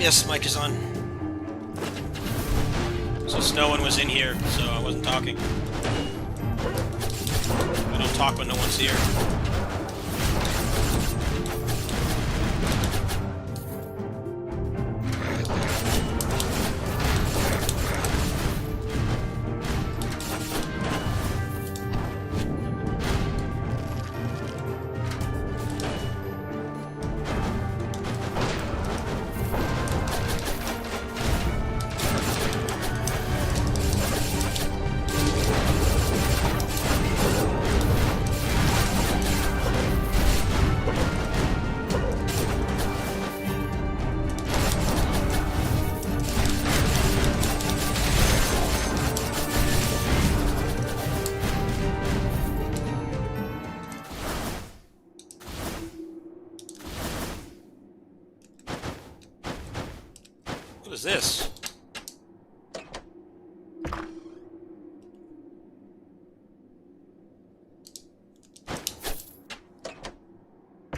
Yes, mic is on. Since no one was in here, so I wasn't talking. I don't talk when no one's here. What is this?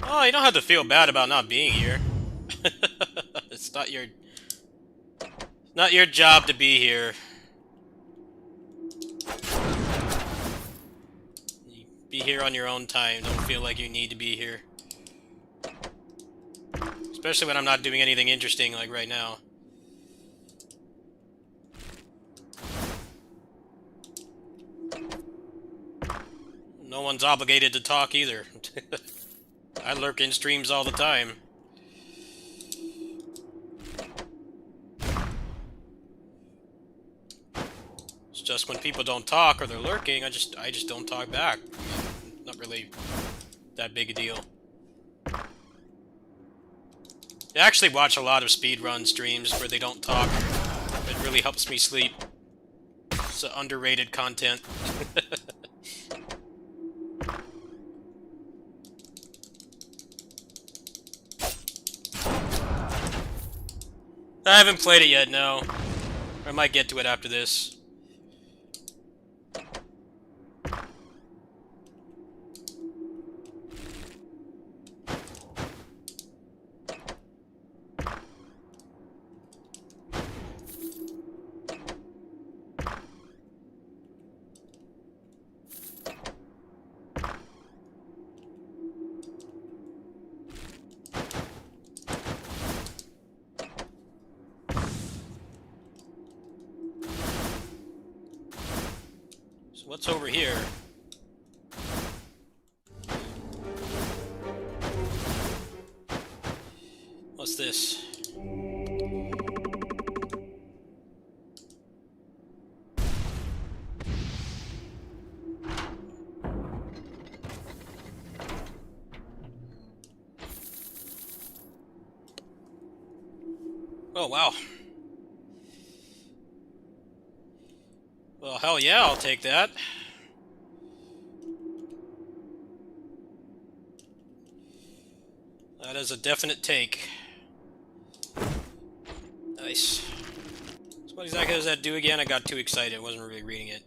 Oh, you don't have to feel bad about not being here. It's not your job to be here. You be here on your own time. Don't feel like you need to be here. Especially when I'm not doing anything interesting like right now. No one's obligated to talk either. I lurk in streams all the time. It's just when people don't talk or they're lurking, I just don't talk back. Not really that big a deal. I actually watch a lot of speedrun streams where they don't talk. It really helps me sleep. It's underrated content. I haven't played it yet, no. I might get to it after this. What's over here? What's this? Oh, wow. Well, hell yeah, I'll take that. That is a definite take. Nice. So what exactly does that do again? I got too excited, I wasn't really reading it.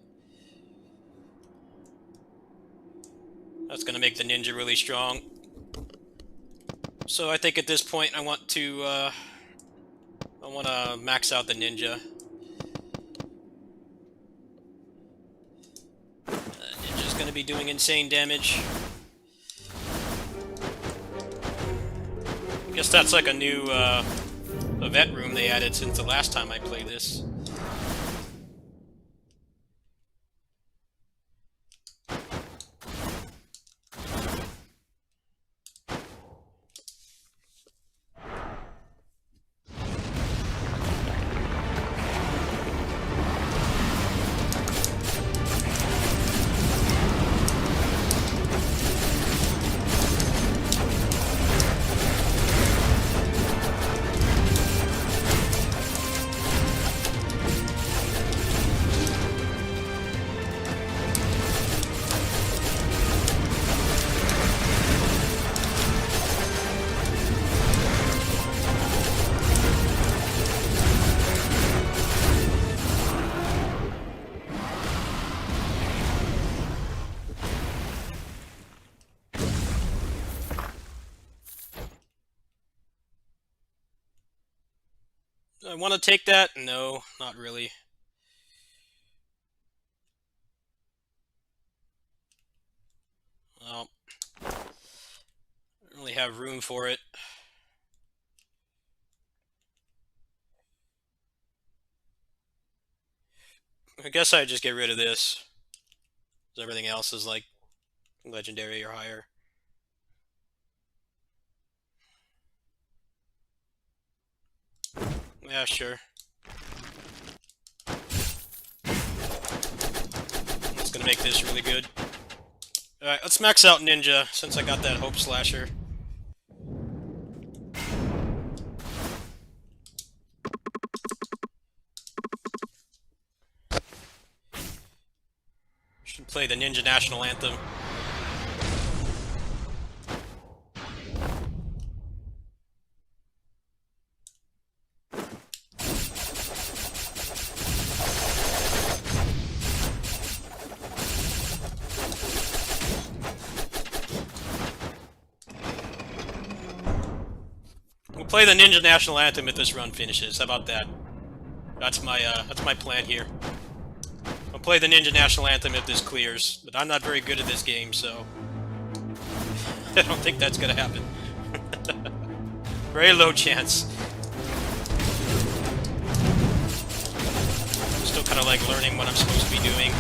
That's gonna make the ninja really strong. So I think at this point I want to max out the ninja. Ninja's gonna be doing insane damage. Guess that's like a new event room they added since the last time I played this. I want to take that? No, not really. Well, I don't really have room for it. I guess I'd just get rid of this. Everything else is like legendary or higher. Yeah, sure. It's gonna make this really good. Alright, let's max out Ninja, since I got that Hope Slasher. Should play the Ninja National Anthem. We'll play the Ninja National Anthem if this run finishes. How about that? That's my plan here. I'll play the Ninja National Anthem if this clears, but I'm not very good at this game, so I don't think that's gonna happen. Very low chance. I'm still kind of like learning what I'm supposed to be doing.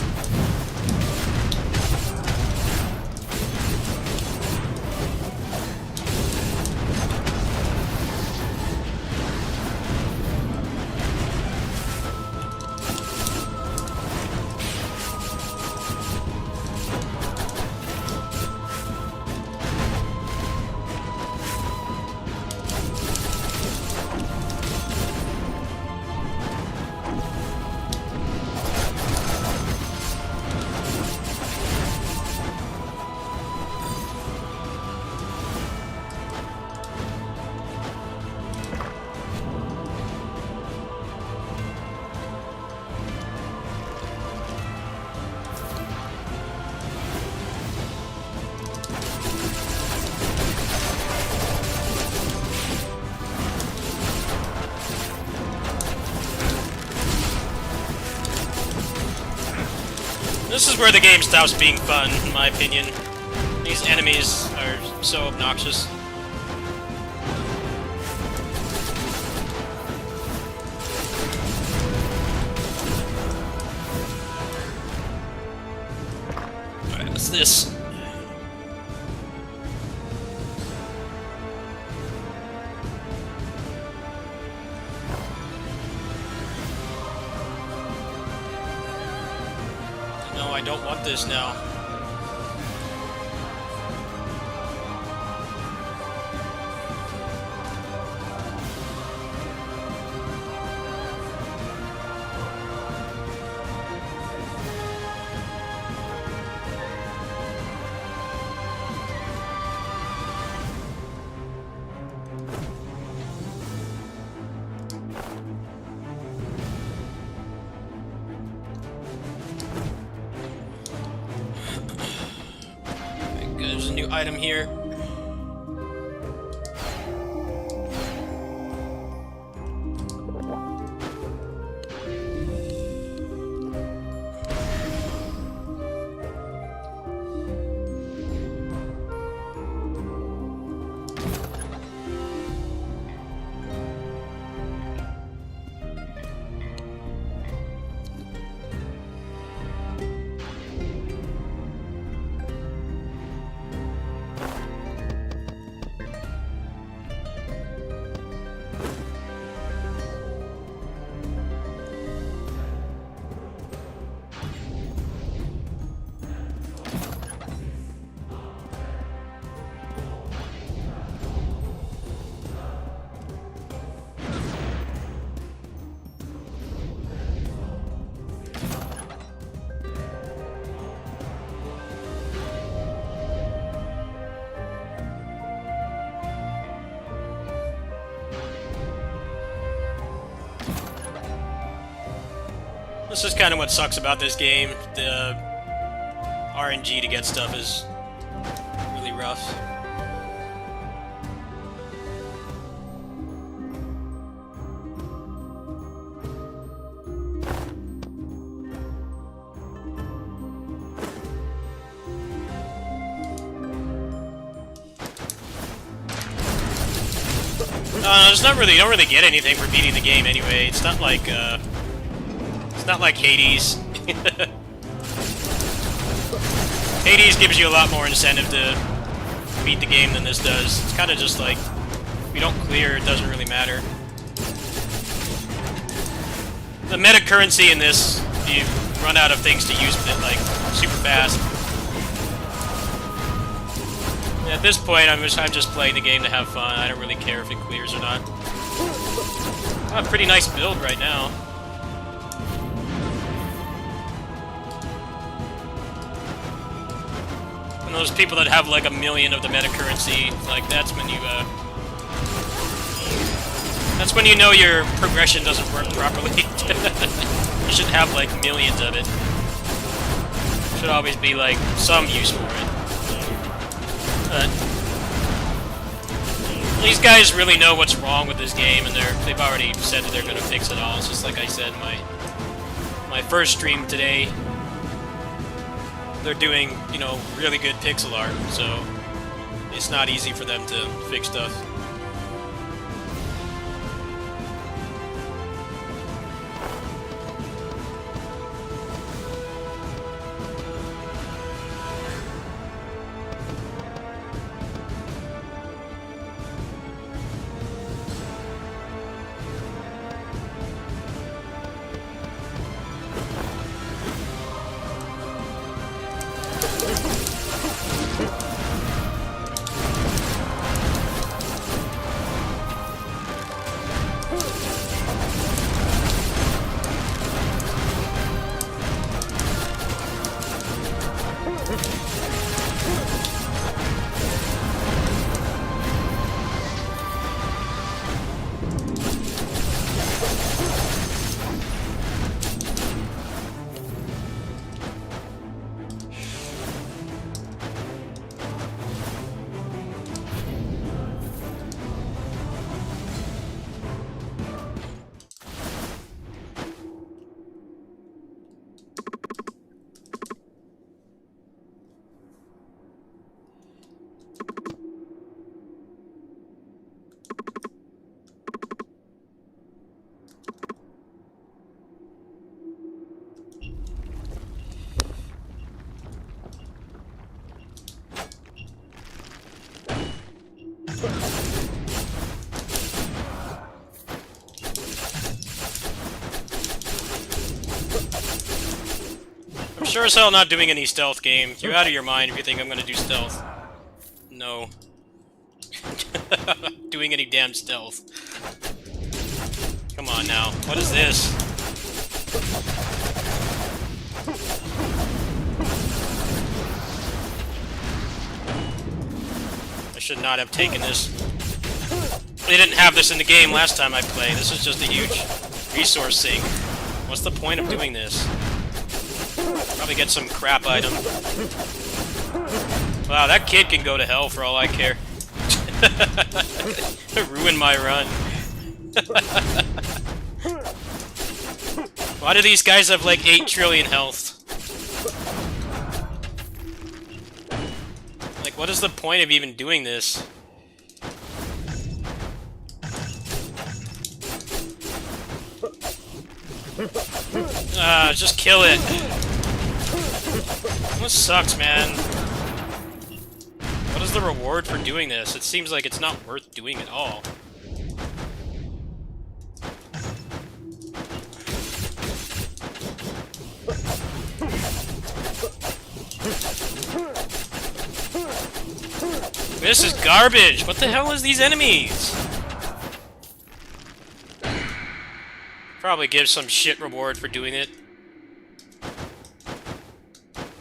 This is where the game stops being fun, in my opinion. These enemies are so obnoxious. Alright, what's this? No, I don't want this now. There's a new item here. This is kind of what sucks about this game. The RNG to get stuff is really rough. It's not really. You don't really get anything for beating the game anyway. It's not like Hades. Hades gives you a lot more incentive to beat the game than this does. It's kind of just like, if you don't clear, it doesn't really matter. The meta currency in this, you run out of things to use with it, like, super fast. And at this point, I'm just playing the game to have fun. I don't really care if it clears or not. Oh, a pretty nice build right now. And those people that have like 1 million of the meta currency, like, that's when you know your progression doesn't work properly. You shouldn't have like millions of it. Should always be like some use for it. But these guys really know what's wrong with this game, and they've already said that they're gonna fix it all. It's just like I said in my first stream today. They're doing, you know, really good pixel art, so it's not easy for them to fix stuff. Sure as hell not doing any stealth game. You're out of your mind if you think I'm gonna do stealth. No. Doing any damn stealth. Come on now. What is this? I should not have taken this. They didn't have this in the game last time I played. This is just a huge resource sink. What's the point of doing this? Probably get some crap item. Wow, that kid can go to hell for all I care. Ruin my run. Why do these guys have like 8 trillion health? Like, what is the point of even doing this? Just kill it. This sucks, man. What is the reward for doing this? It seems like it's not worth doing at all. This is garbage! What the hell is these enemies? Probably give some shit reward for doing it.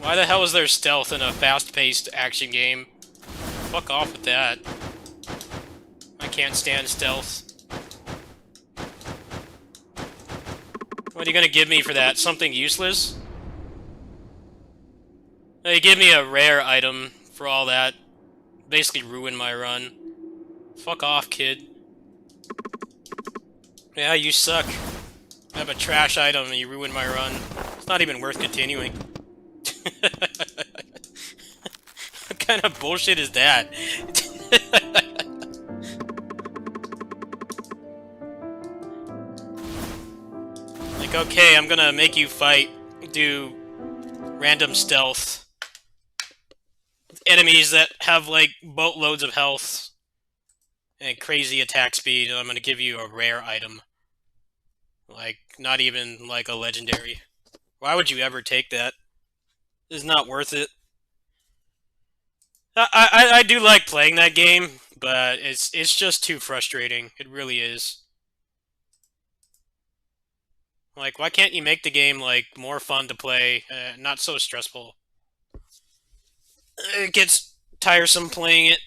Why the hell is there stealth in a fast-paced action game? Fuck off with that. I can't stand stealth. What are you gonna give me for that? Something useless? No, you give me a rare item for all that. Basically ruin my run. Fuck off, kid. Yeah, you suck. I have a trash item and you ruin my run. It's not even worth continuing. What kind of bullshit is that? okay, I'm gonna make you fight, do random stealth. Enemies that have, like, boatloads of health and crazy attack speed, and I'm gonna give you a rare item. Like, not even, like, a legendary. Why would you ever take that? It's not worth it. I do like playing that game, but it's just too frustrating. It really is. Like, why can't you make the game, like, more fun to play, not so stressful? It gets tiresome playing it.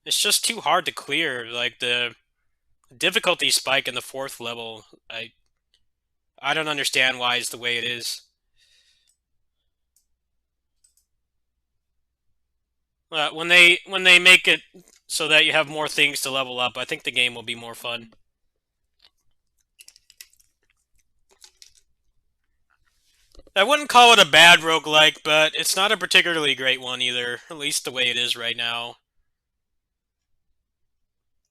It's just too hard to clear. Like, the difficulty spike in the 4th level, I don't understand why it's the way it is. When they make it so that you have more things to level up, I think the game will be more fun. I wouldn't call it a bad roguelike, but it's not a particularly great one either, at least the way it is right now.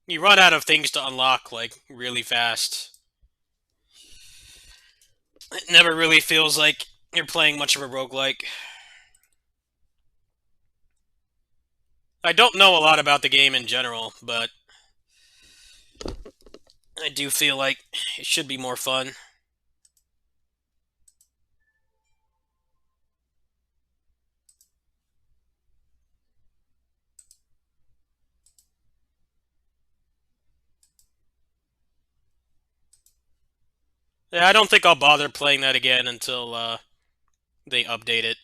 You run out of things to unlock, like, really fast. It never really feels like you're playing much of a roguelike. I don't know a lot about the game in general, but I do feel like it should be more fun. Yeah, I don't think I'll bother playing that again until they update it.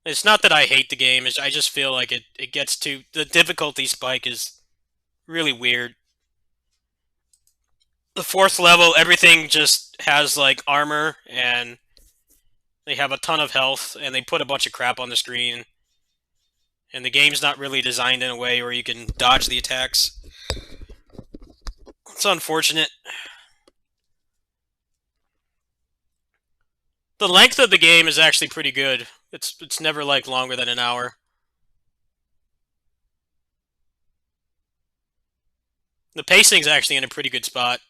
It's not that I hate the game, I just feel like it gets to... The difficulty spike is really weird. The 4th level, everything just has, like, armor, and they have a ton of health, and they put a bunch of crap on the screen. And the game's not really designed in a way where you can dodge the attacks. It's unfortunate. The length of the game is actually pretty good. It's never, like, longer than an hour. The pacing's actually in a pretty good spot.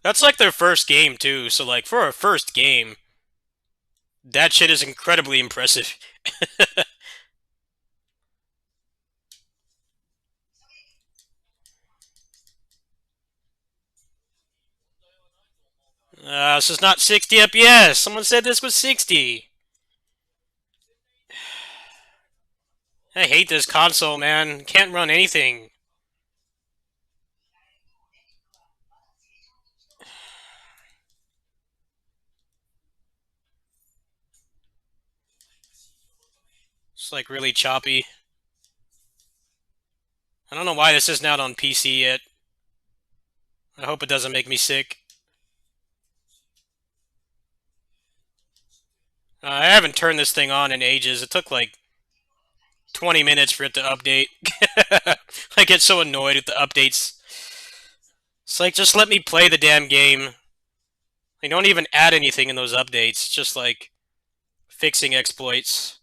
That's like their first game, too, so, like, for a first game, that shit is incredibly impressive. This is not 60 FPS. Someone said this was 60. I hate this console, man. Can't run anything. It's, like, really choppy. I don't know why this isn't out on PC yet. I hope it doesn't make me sick. I haven't turned this thing on in ages. It took, like, 20 minutes for it to update. I get so annoyed with the updates. It's like, just let me play the damn game. They don't even add anything in those updates. Just, like, fixing exploits.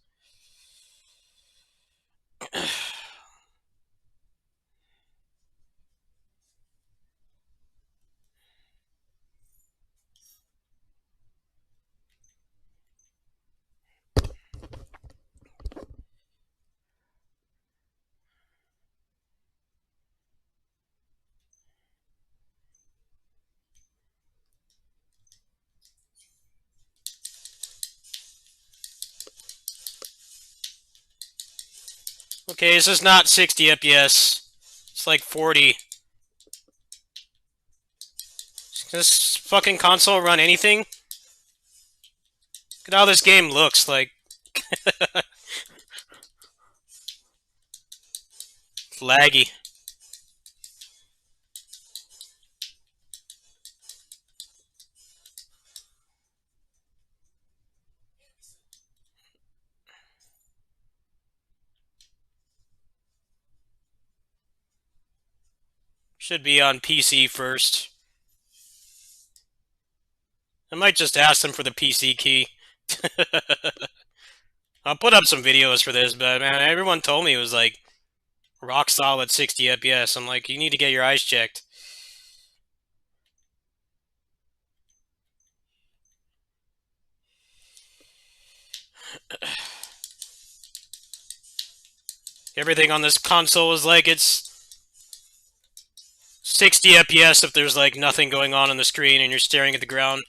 Okay, this is not 60 FPS. It's like 40. Does this fucking console run anything? Look at how this game looks, like... laggy. Should be on PC first. I might just ask them for the PC key. I'll put up some videos for this, but man, everyone told me it was like rock solid 60 FPS. I'm like, you need to get your eyes checked. Everything on this console is like it's 60 FPS if there's like nothing going on the screen and you're staring at the ground.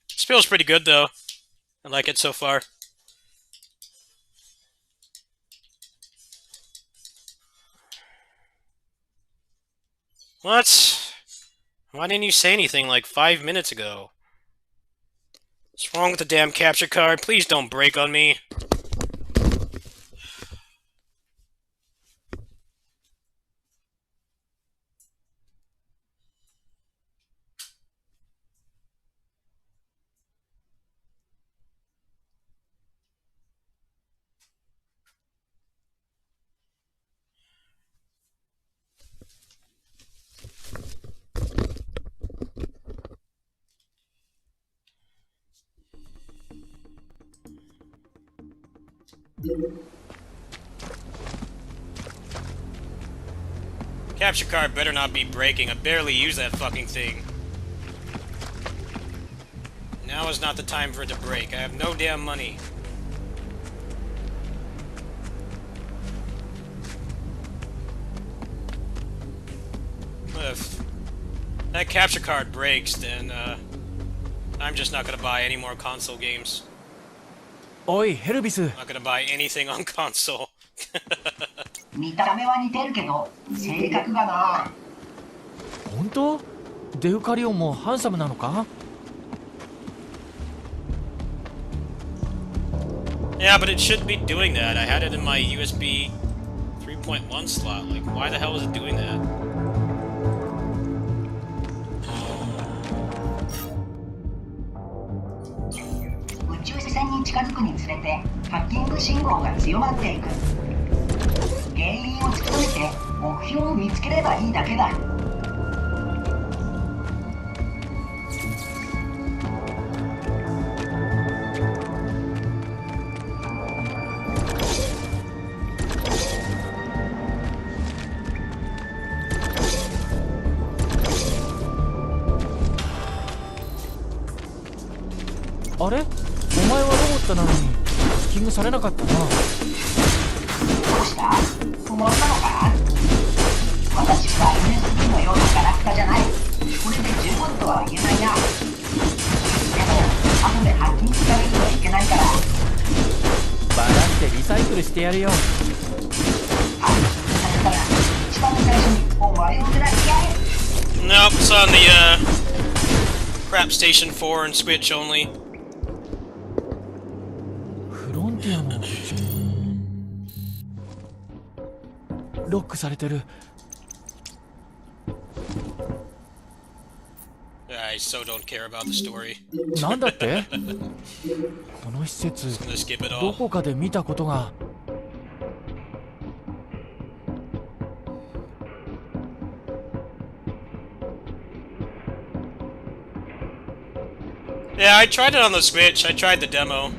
This feels pretty good though. I like it so far. What? Why didn't you say anything like 5 minutes ago? What's wrong with the damn capture card? Please don't break on me. Capture card better not be breaking. I barely use that fucking thing. Now is not the time for it to break. I have no damn money. If that capture card breaks, then I'm just not gonna buy any more console games. Oi, Helvis. Not gonna buy anything on console. 見た目は似てるけど性格がな。本当？デフカリオンもハンサムなのか？ Yeah, but it shouldn't be doing that. I had it in my USB 3.1 slot. Like, why the hell is it doing that?宇宙船に近づくにつれてハッキング信号が強まっていく。原因を突き止めて目標を見つければいいだけだ。あれ？お前はロボットなのにハッキングされなかったな。どうした？不問なのか？私は NSP のようなガラクタじゃない。これで十分とは言えないな。でも後でハッキングされるとはいけないから。バラしてリサイクルしてやるよ。ハッキングされたら一番最初にお前を狙ってやれ。 Nope, it's on the Crap Station 4 and Switch only. フロンティアの宇宙。ロックされてる。I so don't care about the story. なんだって？この施設 Just gonna skip it ど all. こかで見たことが。 Yeah, I tried it on the Switch. I tried the demo.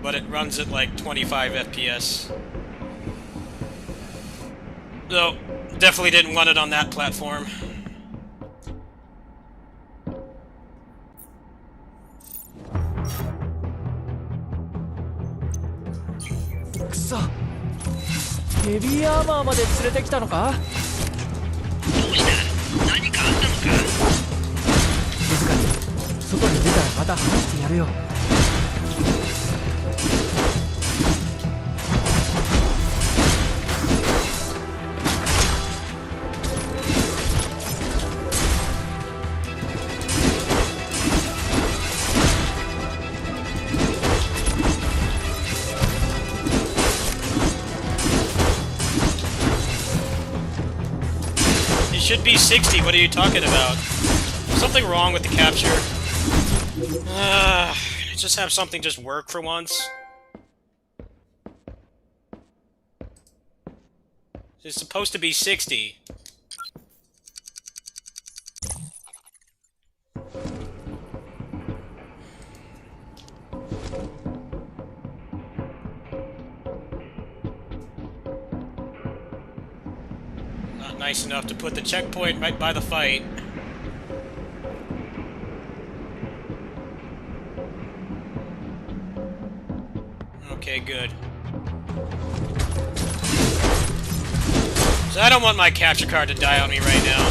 But it runs at like 25 FPS. So, definitely didn't want it on that platform. Kusa. ヘビーアーマーまで連れてきたのか？どうした？何かあったのか？静かに。外に出たらまた話してやるよ。should be 60. What are you talking about? Something wrong with the capture. Just have something just work for once. It's supposed to be 60. Not nice enough to put the checkpoint right by the fight. Okay, good. So I don't want my capture card to die on me right now.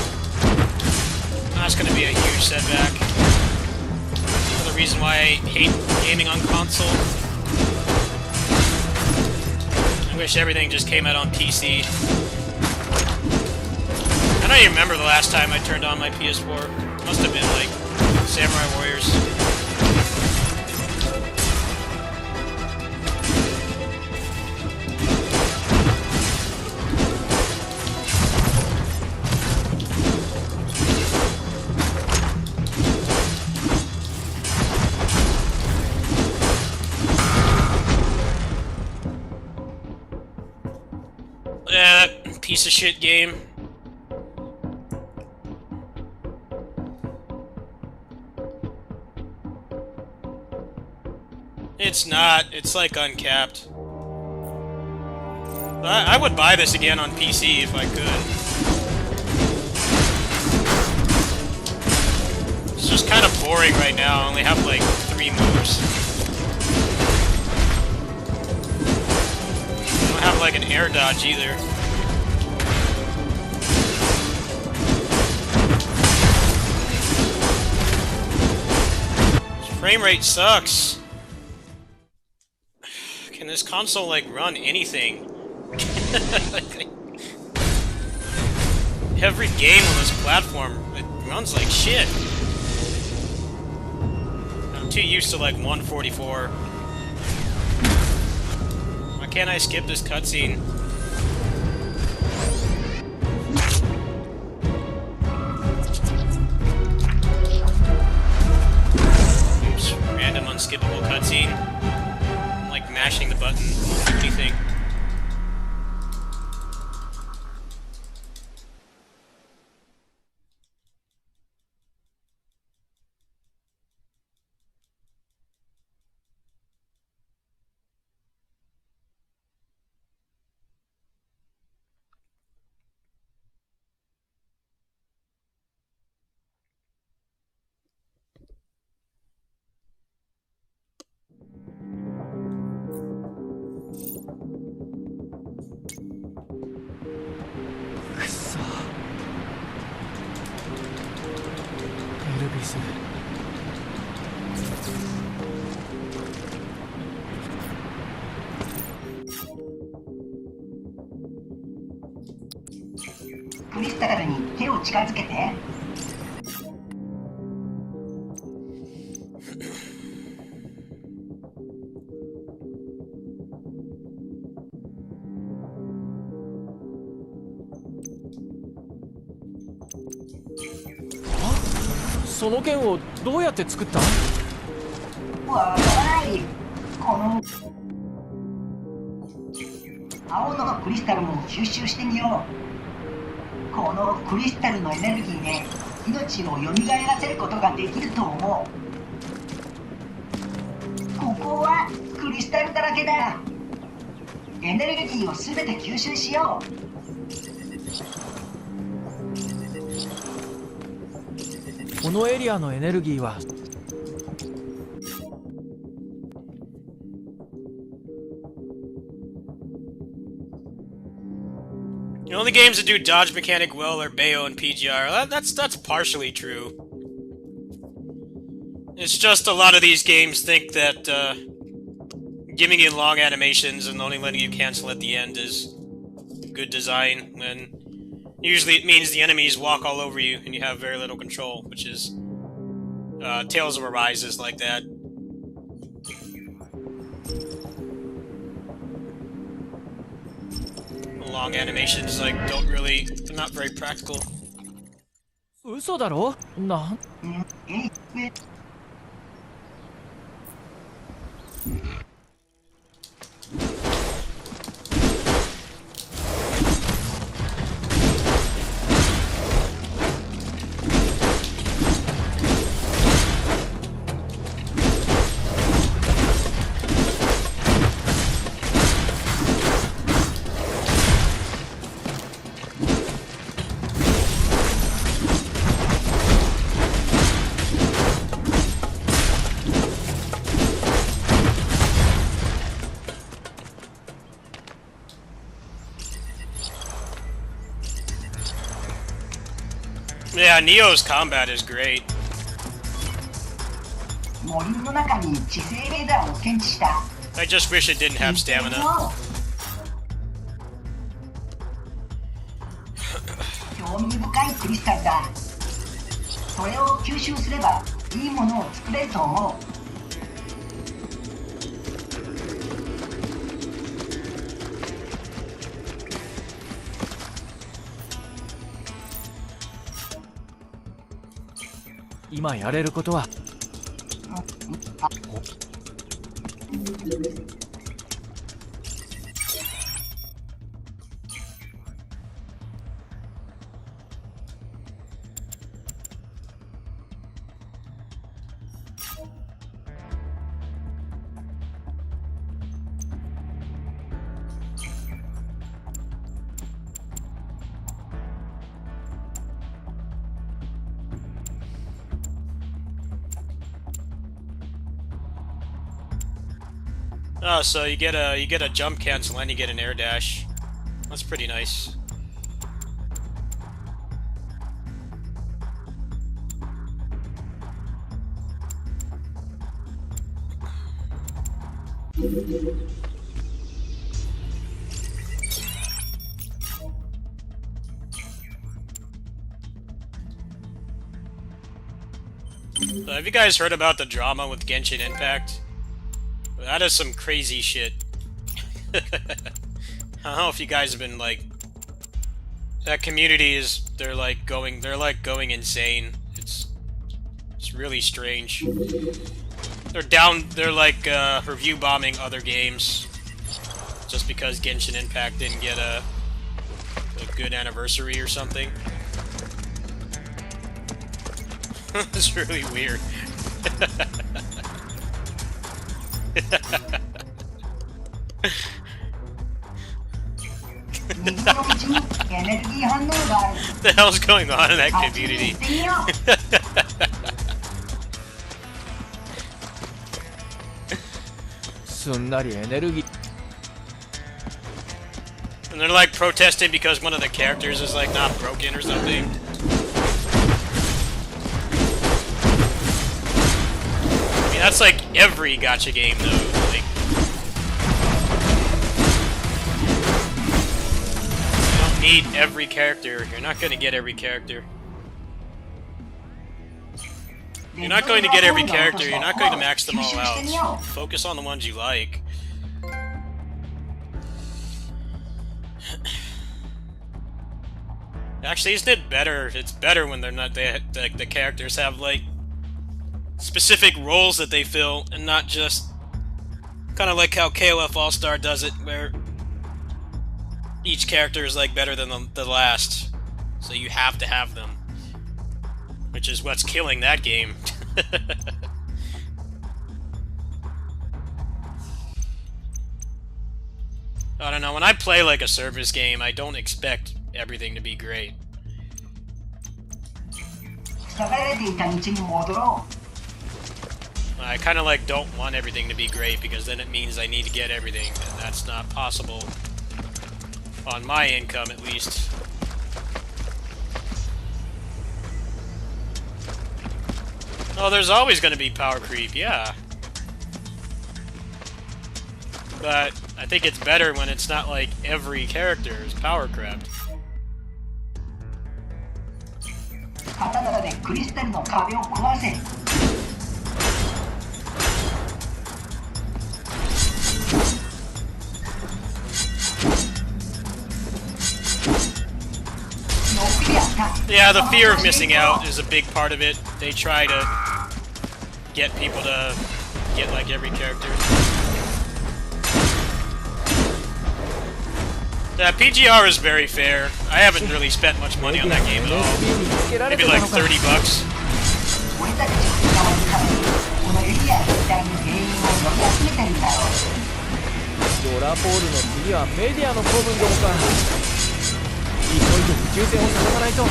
That's gonna be a huge setback. Another reason why I hate gaming on console. I wish everything just came out on PC. I don't even remember the last time I turned on my PS4. Must have been like Samurai Warriors. Yeah, that piece of shit game. It's not. It's like uncapped. I would buy this again on PC if I could. It's just kind of boring right now. I only have like 3 moves. I don't have like an air dodge either. This frame rate sucks. Can this console like run anything? Every game on this platform, it runs like shit. I'm too used to like 144. Why can't I skip this cutscene? Oops, random unskippable cutscene. I'm like mashing the button. What do you think? Elvis. クリスタルに手を近づけて。その剣をどうやって作った？わからない。この青のクリスタルも吸収してみよう。このクリスタルのエネルギーで命を蘇らせることができると思う。ここはクリスタルだらけだ。エネルギーをすべて吸収しよう。このエリアのエネルギーは The only games that do dodge mechanic well are Bayo and PGR. That's partially true. It's just a lot of these games think that giving you long animations and only letting you cancel at the end is good design, when usually it means the enemies walk all over you and you have very little control, which is Tales of Arise is like that. Long animations they're not very practical. 嘘だろなんYeah, Neo's combat is great. 森の中に地星レーダーを検知した。 I just wish it didn't have stamina. 興味深いクリスタルだ。それを吸収すればいいものを作れると思う。今やれることはOh, so you get a jump cancel and you get an air dash. That's pretty nice. Have you guys heard about the drama with Genshin Impact? That is some crazy shit. I don't know if you guys have been like... That community is... They're like going insane. It's really strange. They're like review bombing other games. Just because Genshin Impact didn't get a good anniversary or something. It's really weird. What the hell's going on in that community? And they're like protesting because one of the characters is like not broken or something. I mean, that's like every gacha game though. Like, you don't need every character. You're not going to get every character. You're not going to get every character. You're not going to max them all out. Focus on the ones you like. Actually, isn't it better? It's better when they're not. The characters have like specific roles that they fill, and not just kind of like how KOF All Star does it, where each character is like better than the last, so you have to have them, which is what's killing that game. I don't know. When I play like a service game, I don't expect everything to be great. I kind of like don't want everything to be great because then it means I need to get everything, and that's not possible on my income, at least. Oh, there's always going to be power creep, yeah. But I think it's better when it's not like every character is power crept. Yeah, the fear of missing out is a big part of it. They try to get people to get like every character. Yeah, PGR is very fair. I haven't really spent much money on that game at all. Maybe like $30. 俺たちが使われるためにこのエリア一帯に全員を呼び集めてるんだろう。ドラポールの次はメディアの子分どもか。急いで抽選を進まないと。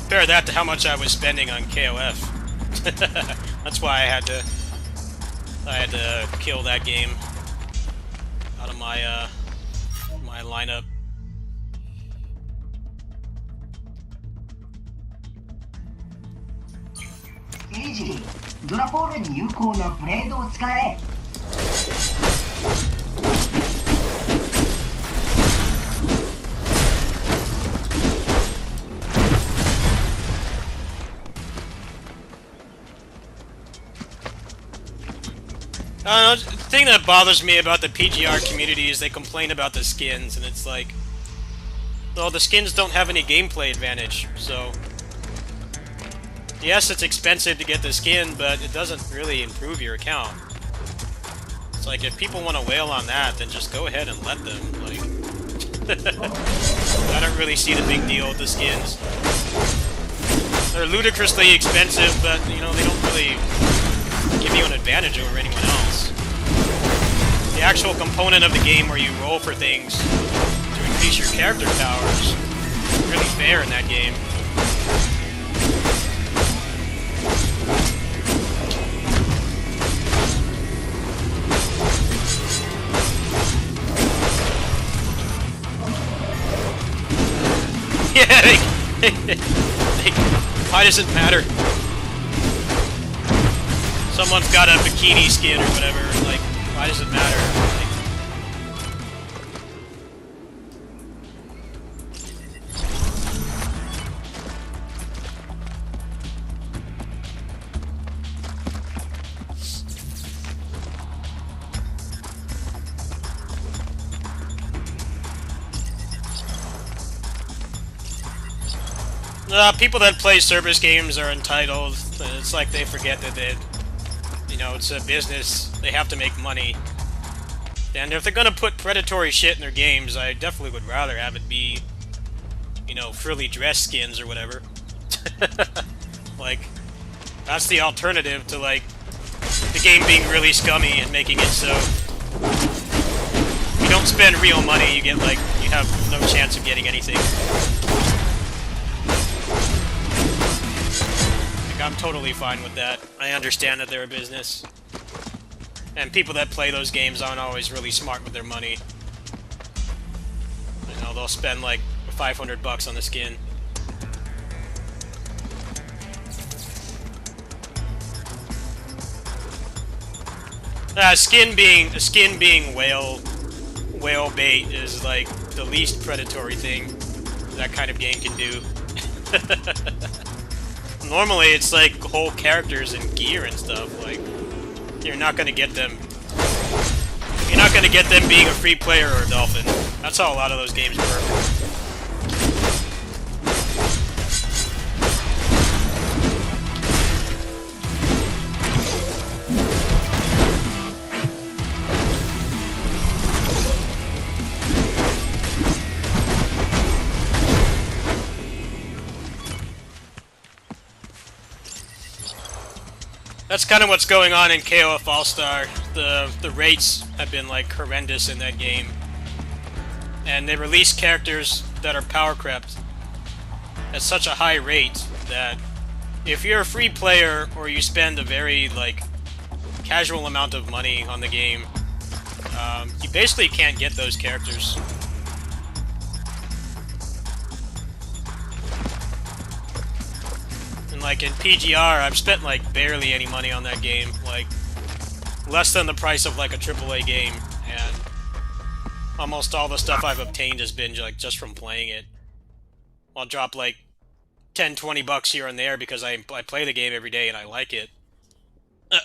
Compare that to how much I was spending on KOF. That's why I had to kill that game out of my my lineup. エイジー、ドラポールに有効なブレードを使え。The thing that bothers me about the PGR community is they complain about the skins, and it's like, well, the skins don't have any gameplay advantage, so yes, it's expensive to get the skin, but it doesn't really improve your account. It's like, if people want to wail on that, then just go ahead and let them, like... I don't really see the big deal with the skins. They're ludicrously expensive, but, you know, they don't really give you an advantage over anyone else. The actual component of the game where you roll for things to increase your character powers is really fair in that game. Yeah, why does it matter? Someone's got a bikini skin or whatever, like, why does it matter? Like, people that play service games are entitled. It's like they forget that you know, it's a business. They have to make money. And if they're gonna put predatory shit in their games, I definitely would rather have it be, you know, frilly dress skins or whatever. Like, that's the alternative to, like, the game being really scummy and making it so if you don't spend real money, you get, like, you have no chance of getting anything. I'm totally fine with that. I understand that they're a business. And people that play those games aren't always really smart with their money. You know, they'll spend like $500 on the skin. Skin being whale bait is like the least predatory thing that kind of game can do. Normally, it's like whole characters and gear and stuff. Like, you're not gonna get them. You're not gonna get them being a free player or a dolphin. That's how a lot of those games work. That's kind of what's going on in KOF All-Star. The rates have been like horrendous in that game. And they release characters that are power crept at such a high rate that if you're a free player or you spend a very like casual amount of money on the game, you basically can't get those characters. And like in PGR, I've spent like barely any money on that game, like less than the price of like a AAA game, and almost all the stuff I've obtained has been like just from playing it. I'll drop like 10-20 bucks here and there because I play the game every day and I like it.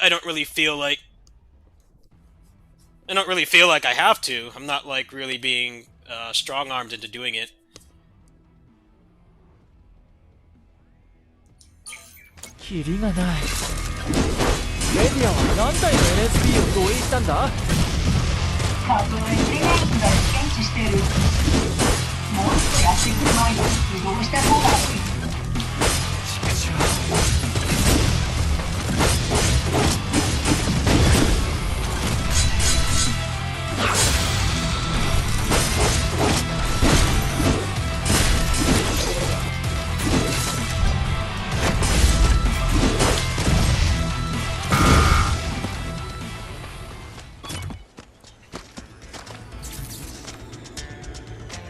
I don't really feel like I have to. I'm not like really being strong-armed into doing it. キリがない。メディアは何体の NSP を動員したんだ？たとえ手がいくら検知してる。もっとやってくる前に移動した方がいい。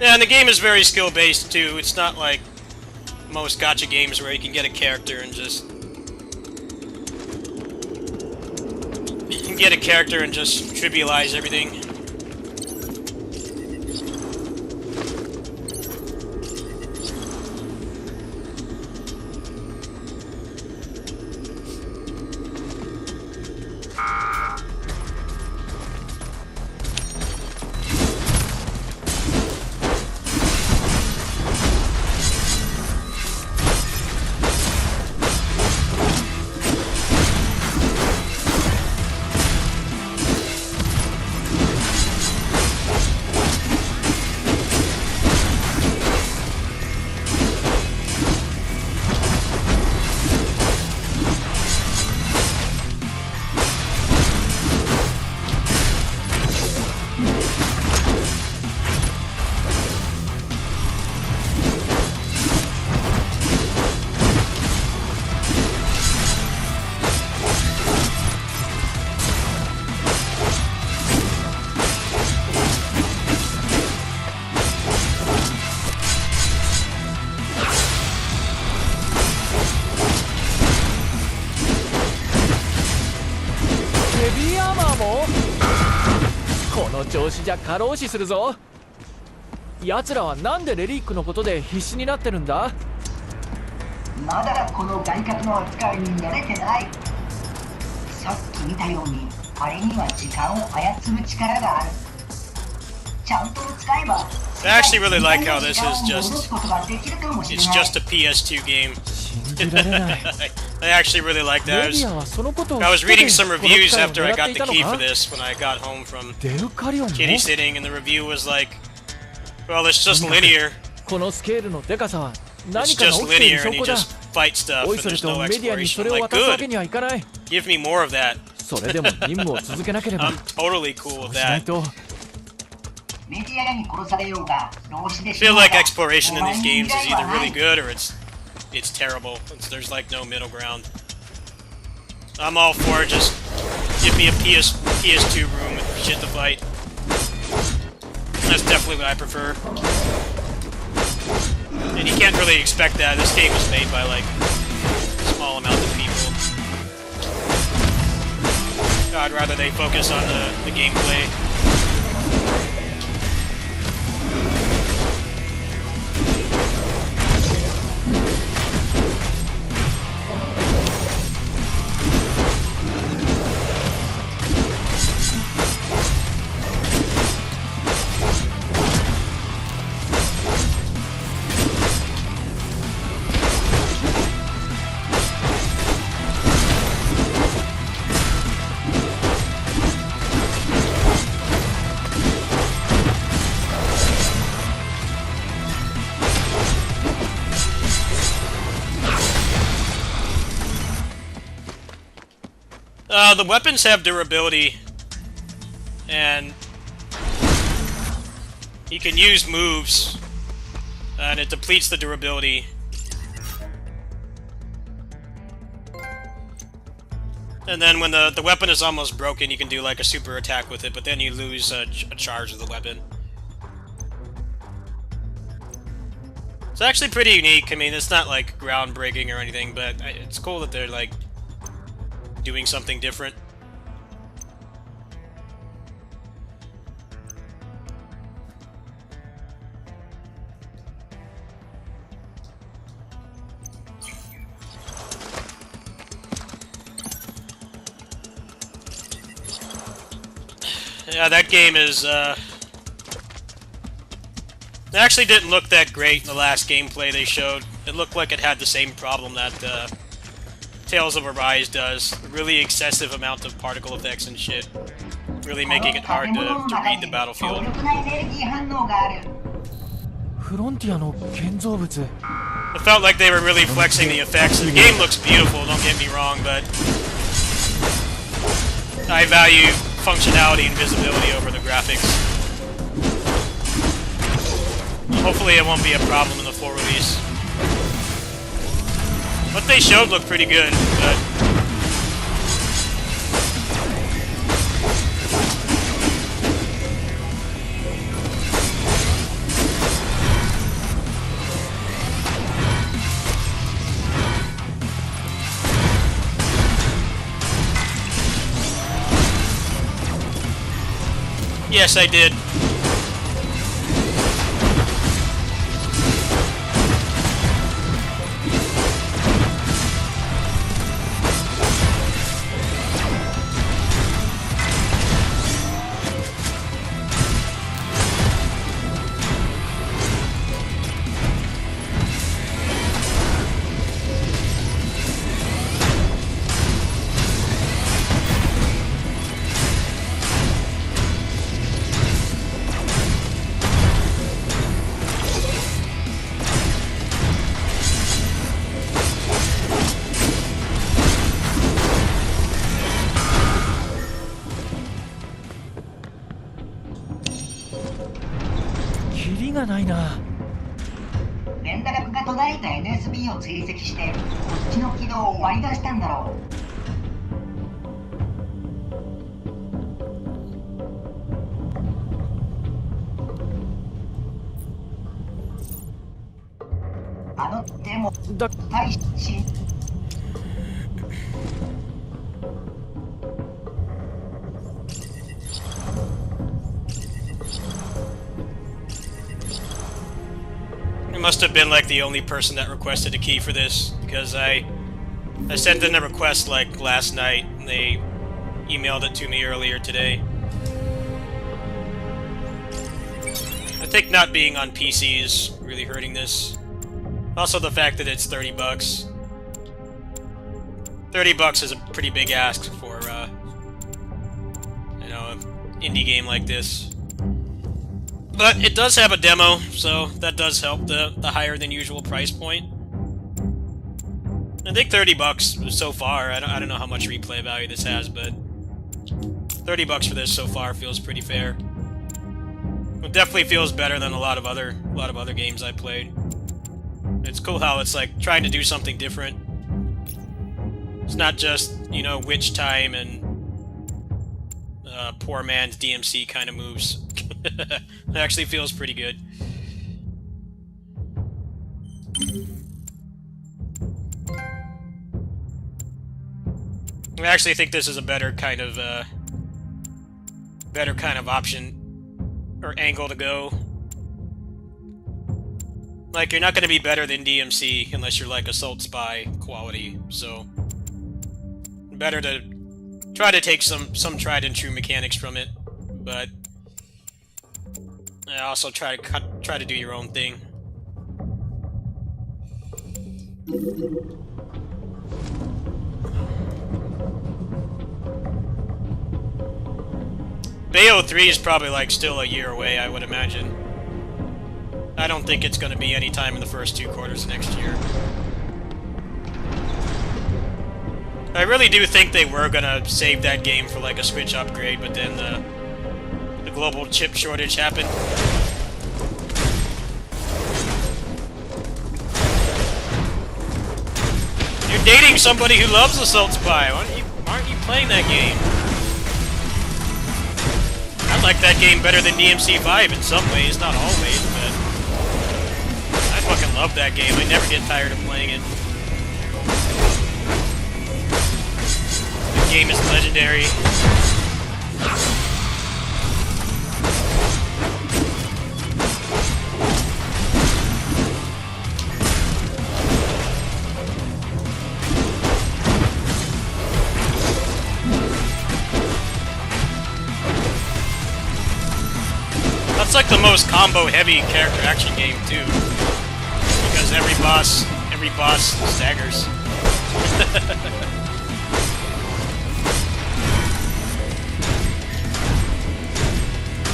Yeah, and the game is very skill-based, too. It's not like most gacha games where you can get a character and just... You can get a character and just trivialize everything.この調子じゃ過労死するぞ。奴らはなんでレリックのことで必死になってるんだ？まだこの外角の扱いに慣れてない。さっき見たようにあれには時間を操る力がある。ちゃんと使えば I actually really like how this is it's just a PS2 game. I actually really like that. I was reading some reviews after I got the key for this when I got home from kitty sitting, and the review was like, well, it's just linear. It's just linear, and you just fight stuff, and there's no exploration. I'm like, good. Give me more of that. I'm totally cool with that. I feel like exploration in these games is either really good or it's terrible. There's like no middle ground. I'm all for just give me a PS2 room with shit to fight. That's definitely what I prefer. And you can't really expect that. This game was made by like a small amount of people. I'd rather they focus on the gameplay. The weapons have durability, and you can use moves, and it depletes the durability. And then when the weapon is almost broken, you can do like a super attack with it, but then you lose a charge of the weapon. It's actually pretty unique. I mean, it's not like groundbreaking or anything, but it's cool that they're like doing something different. Yeah, that game is, it actually didn't look that great in the last gameplay they showed. It looked like it had the same problem that, Tales of Arise does. A really excessive amount of particle effects and shit. Really making it hard to read the battlefield. 強力なエネルギー反応がある。フロンティアの建造物。 It felt like they were really flexing the effects. The game looks beautiful, don't get me wrong, but I value functionality and visibility over the graphics. Hopefully it won't be a problem in the full release. What they showed looked pretty good, but yes, I did.連打力が途絶えた NSB を追跡してこっちの軌道を割り出したんだろう。あのでも大使 I must have been like the only person that requested a key for this, because I sent in the request like last night and they emailed it to me earlier today. I think not being on PC is really hurting this. Also the fact that it's $30. $30 is a pretty big ask for you know, an indie game like this. But it does have a demo, so that does help the higher than usual price point. I think $30 so far. I don't know how much replay value this has, but $30 for this so far feels pretty fair. It definitely feels better than a lot of other games I played. It's cool how it's like trying to do something different. It's not just, you know, witch time and poor man's DMC kind of moves. It actually feels pretty good. I actually think this is a better kind of option or angle to go. Like, you're not going to be better than DMC unless you're like Assault Spy quality, so better to try to take some tried and true mechanics from it, but also try to do your own thing. Bayo 3 is probably like still a year away, I would imagine. I don't think it's going to be any time in the first 2 quarters of next year. I really do think they were going to save that game for like a Switch upgrade, but then the global chip shortage happened. You're dating somebody who loves Assault Spy. Aren't you playing that game? I like that game better than DMC5 in some ways, not always, but I fucking love love that game. I never get tired of playing it. The game is legendary. That's like the most combo-heavy character action game too, because every boss staggers.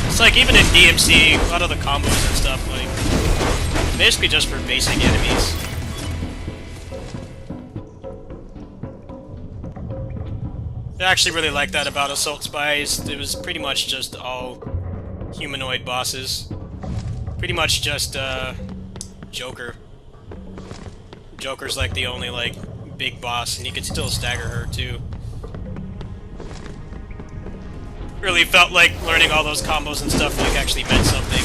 It's like even in DMC, a lot of the combos and stuff, like basically just for basic enemies. I actually really like that about Assault Spies. It was pretty much just all humanoid bosses. Pretty much just Joker. Joker's like the only like big boss, and you can still stagger her too. Really felt like learning all those combos and stuff like actually meant something.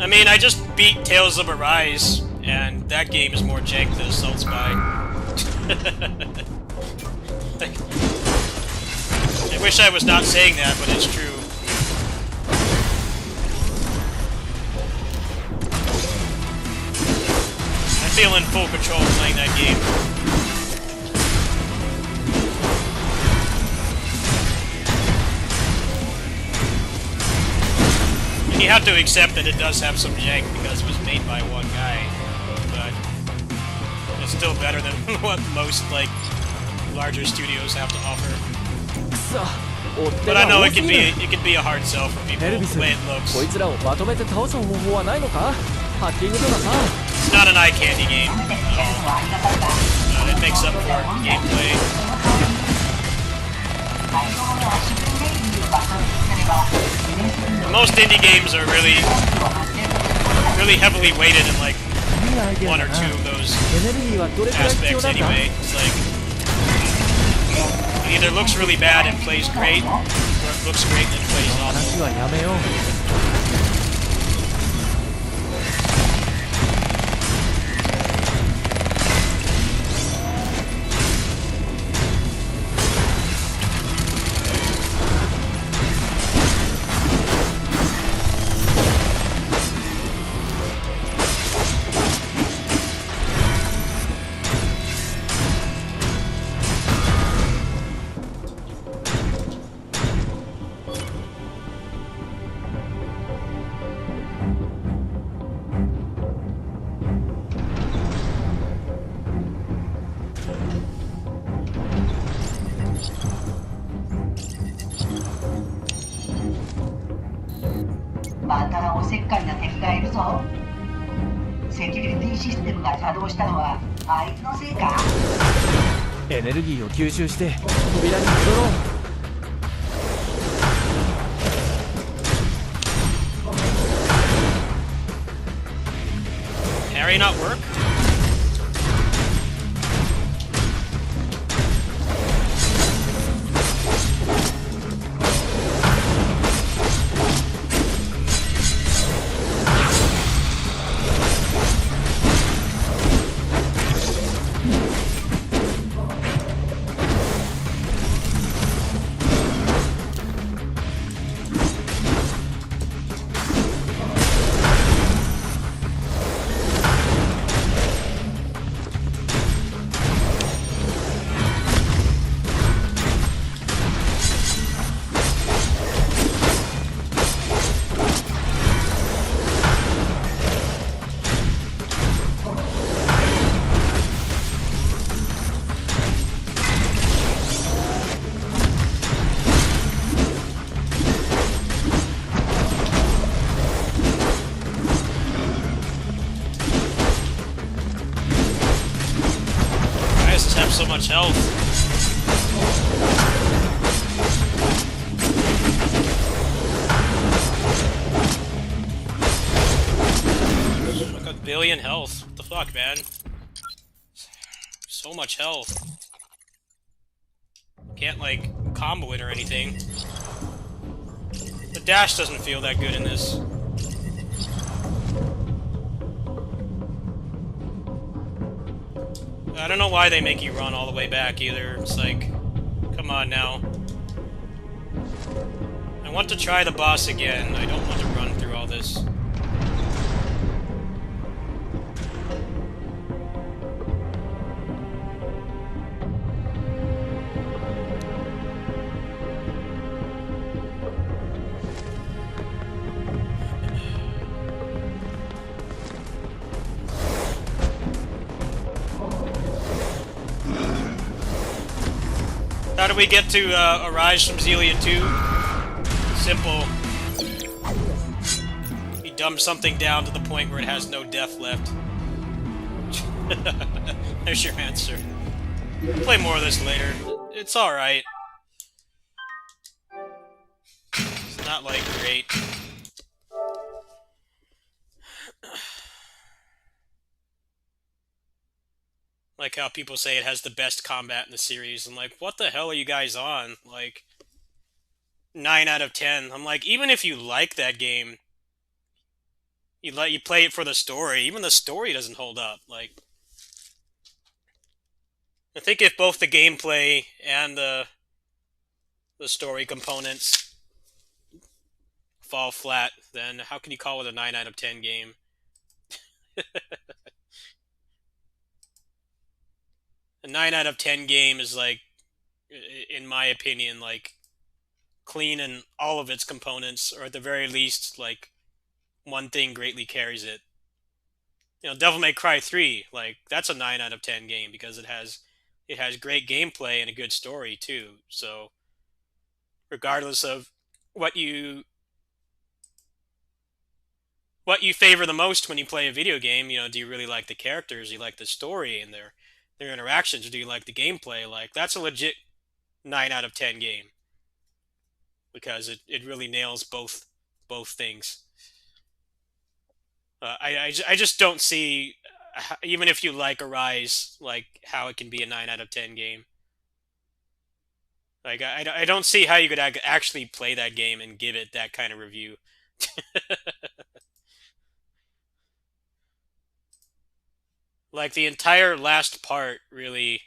I mean, I just beat Tales of Arise, and that game is more jank than Assault Spy. I wish I was not saying that, but it's true. I feel in full control playing that game. You have to accept that it does have some jank because it was made by one guy, but it's still better than what most like larger studios have to offer. But I know it can be a hard sell for people the way it looks. It's not an eye candy game at all. It makes up for gameplay. Most indie games are really heavily weighted in like one or two of those aspects anyway. It's like it either looks really bad and plays great, or it looks great and plays awful. Parry not work? So much health. billion health. What the fuck, man? So much health. Can't, like, combo it or anything. The dash doesn't feel that good in this. I don't know why they make you run all the way back either. It's like, come on now. I want to try the boss again. I don't want to run through all this. How do we get to Arise from Xillia 2? Simple. You dumb something down to the point where it has no death left. There's your answer. I'll play more of this later. It's alright. It's not, like, great. Like how people say it has the best combat in the series. I'm like, what the hell are you guys on? Like, 9 out of 10. I'm like, even if you like that game, you play it for the story. Even the story doesn't hold up. Like, I think if both the gameplay and the story components fall flat, then how can you call it a 9 out of 10 game? A 9 out of 10 game is, like, in my opinion, like, clean in all of its components, or at the very least, like, one thing greatly carries it. You know, Devil May Cry 3, like, that's a 9 out of 10 game because it has great gameplay and a good story too. So, regardless of what you favor the most when you play a video game, you know, do you really like the characters, do you like the story and their interactions, or do you like the gameplay? Like, that's a legit 9 out of 10 game because it really nails both things. I just don't see, even if you like Arise, like, how it can be a 9 out of 10 game. Like, I don't see how you could actually play that game and give it that kind of review. Like, the entire last part really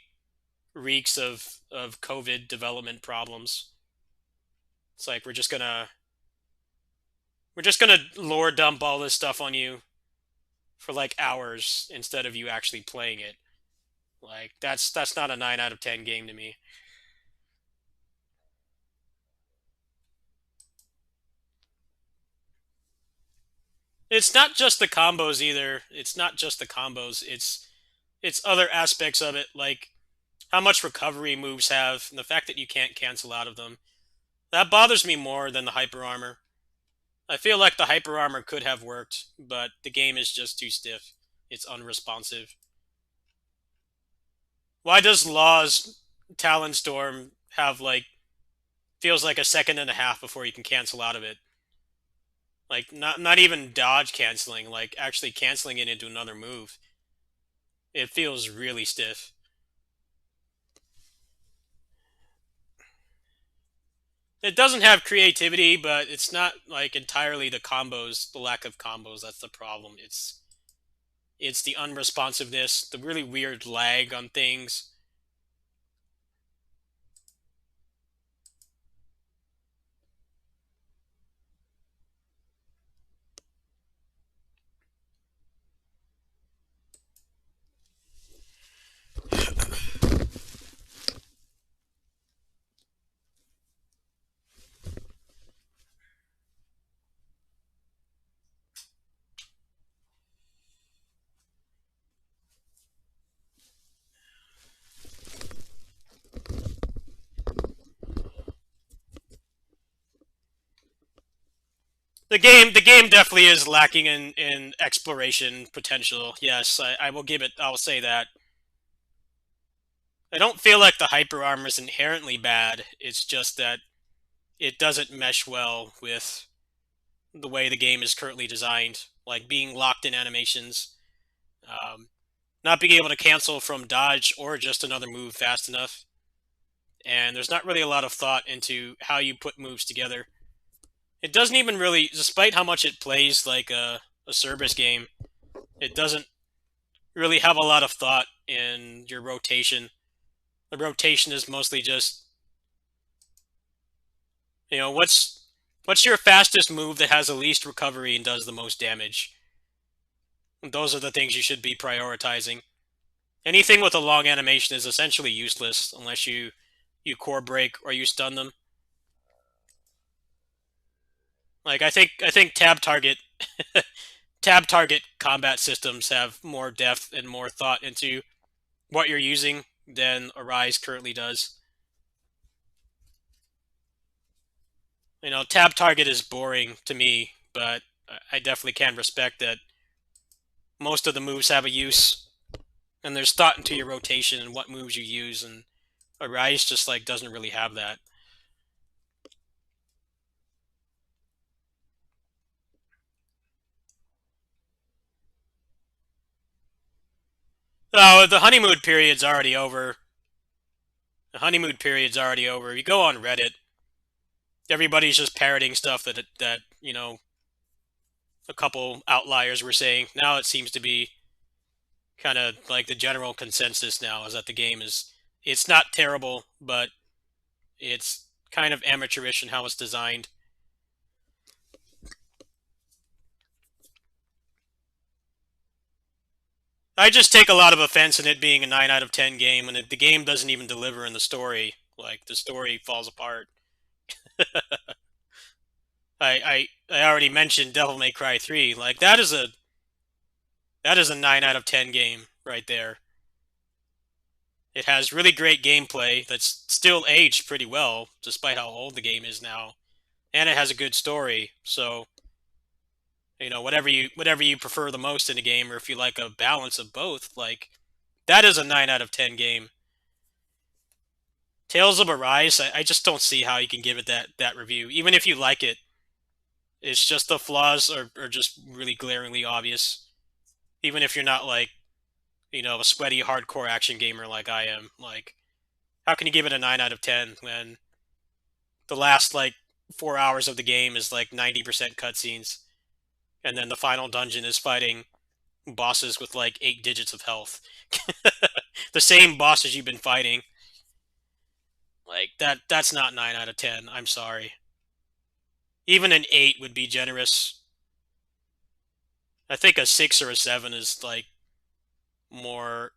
reeks of COVID development problems. It's like, we're just gonna lore dump all this stuff on you for like hours instead of you actually playing it. Like, that's not a 9 out of 10 game to me. It's not just the combos either. It's not just the combos. It's other aspects of it, like how much recovery moves have, and the fact that you can't cancel out of them. That bothers me more than the hyper armor. I feel like the hyper armor could have worked, but the game is just too stiff. It's unresponsive. Why does Law's Talon Storm have, like, feels like a second and a half before you can cancel out of it? Like, not even dodge canceling, like actually canceling it into another move. It feels really stiff. It doesn't have creativity, but it's not, like, entirely the combos, the lack of combos that's the problem. It's the unresponsiveness, the really weird lag on things. The game definitely is lacking in exploration potential. Yes, I will give it. I'll say that. I don't feel like the hyper armor is inherently bad. It's just that it doesn't mesh well with the way the game is currently designed. Like, being locked in animations, Not being able to cancel from dodge or just another move fast enough. And there's not really a lot of thought into how you put moves together. It doesn't even really, despite how much it plays like a service game, it doesn't really have a lot of thought in your rotation. The rotation is mostly just, you know, what's your fastest move that has the least recovery and does the most damage? Those are the things you should be prioritizing. Anything with a long animation is essentially useless unless you core break or you stun them. Like I think tab target combat systems have more depth and more thought into what you're using than Arise currently does. You know, tab target is boring to me, but I definitely can respect that most of the moves have a use, and there's thought into your rotation and what moves you use, and Arise just like doesn't really have that. Oh, the honeymoon period's already over. The honeymoon period's already over. You go on Reddit, everybody's just parroting stuff that you know, a couple outliers were saying. Now it seems to be kind of like the general consensus now is that the game it's not terrible, but it's kind of amateurish in how it's designed. I just take a lot of offense in it being a 9 out of 10 game, and the game doesn't even deliver in the story. Like, the story falls apart. I already mentioned Devil May Cry 3. Like, that is a 9 out of 10 game right there. It has really great gameplay that's still aged pretty well, despite how old the game is now. And it has a good story, so you know, whatever you prefer the most in a game, or if you like a balance of both, like, that is a 9 out of 10 game. Tales of Arise, I just don't see how you can give it that review. Even if you like it, it's just the flaws are just really glaringly obvious. Even if you're not like, you know, a sweaty hardcore action gamer like I am, like, how can you give it a 9 out of 10 when the last like 4 hours of the game is like 90% cutscenes? And then the final dungeon is fighting bosses with like 8 digits of health. The same bosses you've been fighting. Like, that's not 9 out of 10. I'm sorry. Even an 8 would be generous. I think a 6 or a 7 is like more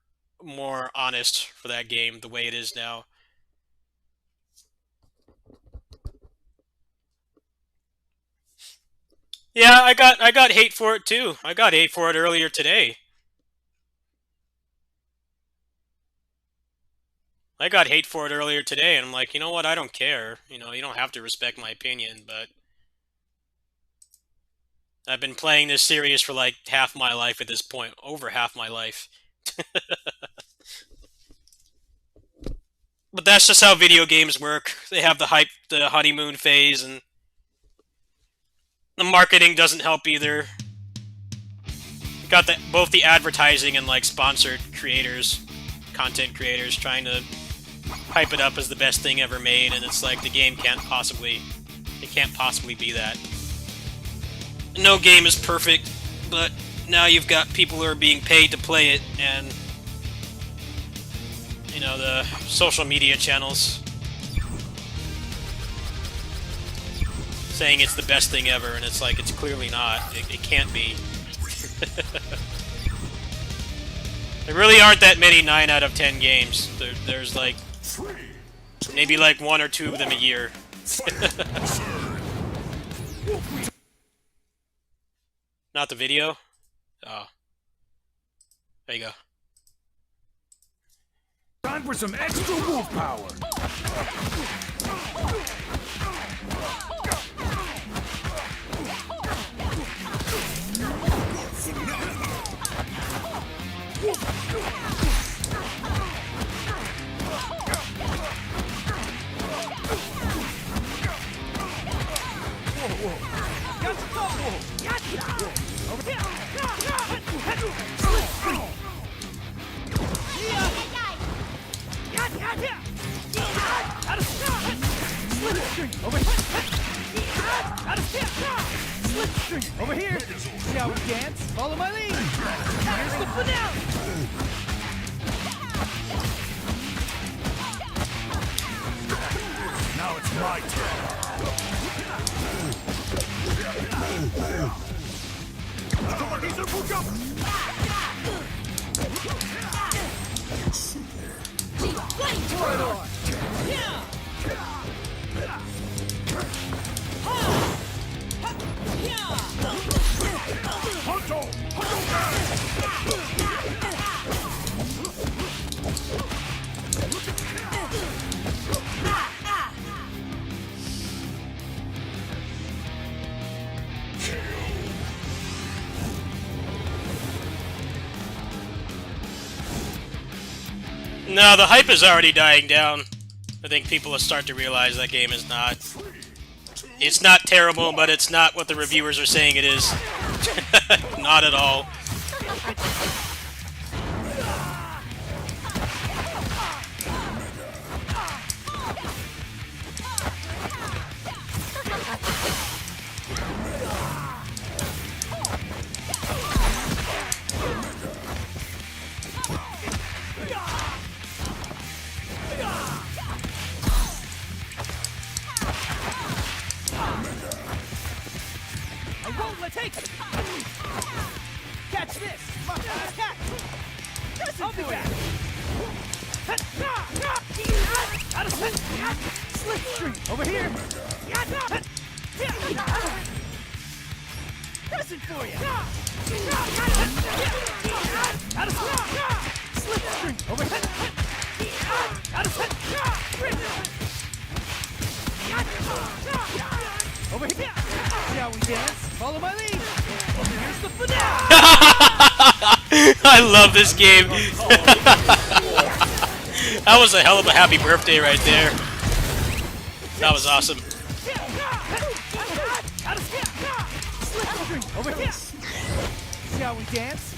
honest for that game the way it is now. Yeah, I got hate for it too. I got hate for it earlier today. I got hate for it earlier today, and I'm like, you know what? I don't care. You know, you don't have to respect my opinion, but I've been playing this series for like half my life at this point, over half my life. But that's just how video games work. They have the hype, the honeymoon phase, and the marketing doesn't help either. You got both the advertising and like sponsored creators, content creators trying to hype it up as the best thing ever made, and it's like the game can't possibly be that. No game is perfect, but now you've got people who are being paid to play it, and you know, the social media channels saying it's the best thing ever, and it's like, it's clearly not. It can't be. There really aren't that many 9 out of 10 games. There's like maybe like 1 or 2 of them a year. Not the video? Oh. There you go. Time for some extra wolf power! Slipstream over here. Slipstream over here. Shall we dance? Follow my lead. Here's the finale. Now it's my turn. No, the hype is already dying down. I think people will start to realize that game is not... It's not terrible, but it's not what the reviewers are saying it is. Not at all. I won't let take it. Catch this. Catch. I'll be back. Slipstream over here. Present for you. Slipstream over here. Over here. Shall we dance? Follow my lead. Here's the finale. I love this game. That was a hell of a happy birthday right there. That was awesome. Over here. Shall we dance?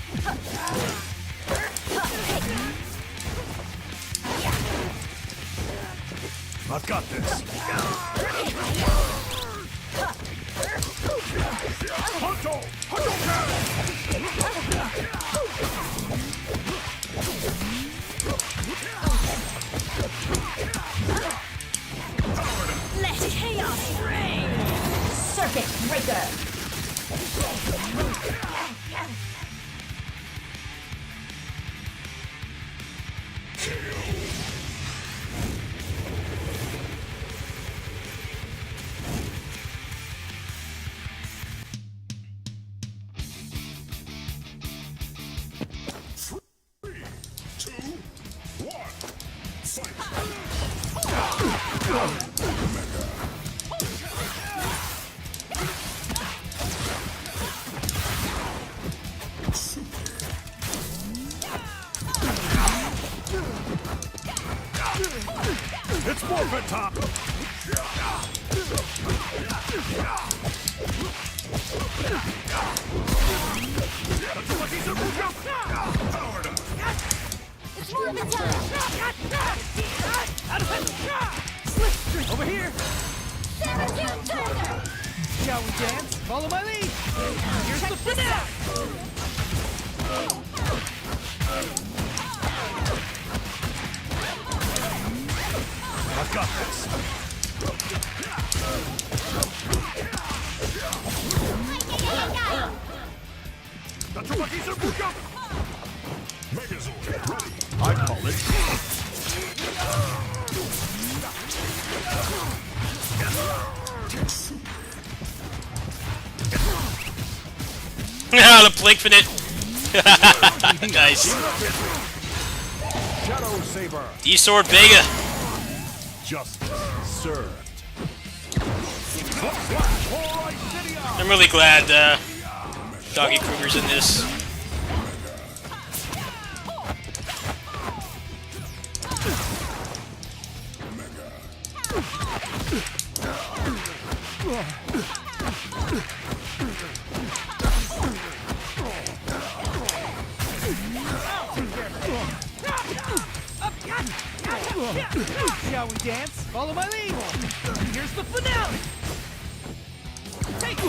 I've got this. Honto! Let chaos reign! Circuit breaker. It's forfeit time! It's more of a time! Slipstream over here. Sabertooth Turner! Shall we dance? Follow my lead. Here's the finale. I've got this. Megazord, ready. I call it. The Blinkfinite. Nice. Shadow Saber. D-Sword Vega. Justice served. I'm really glad Doggy Kruger's in this. Shall we dance? Follow my lead. Here's the finale. Take it.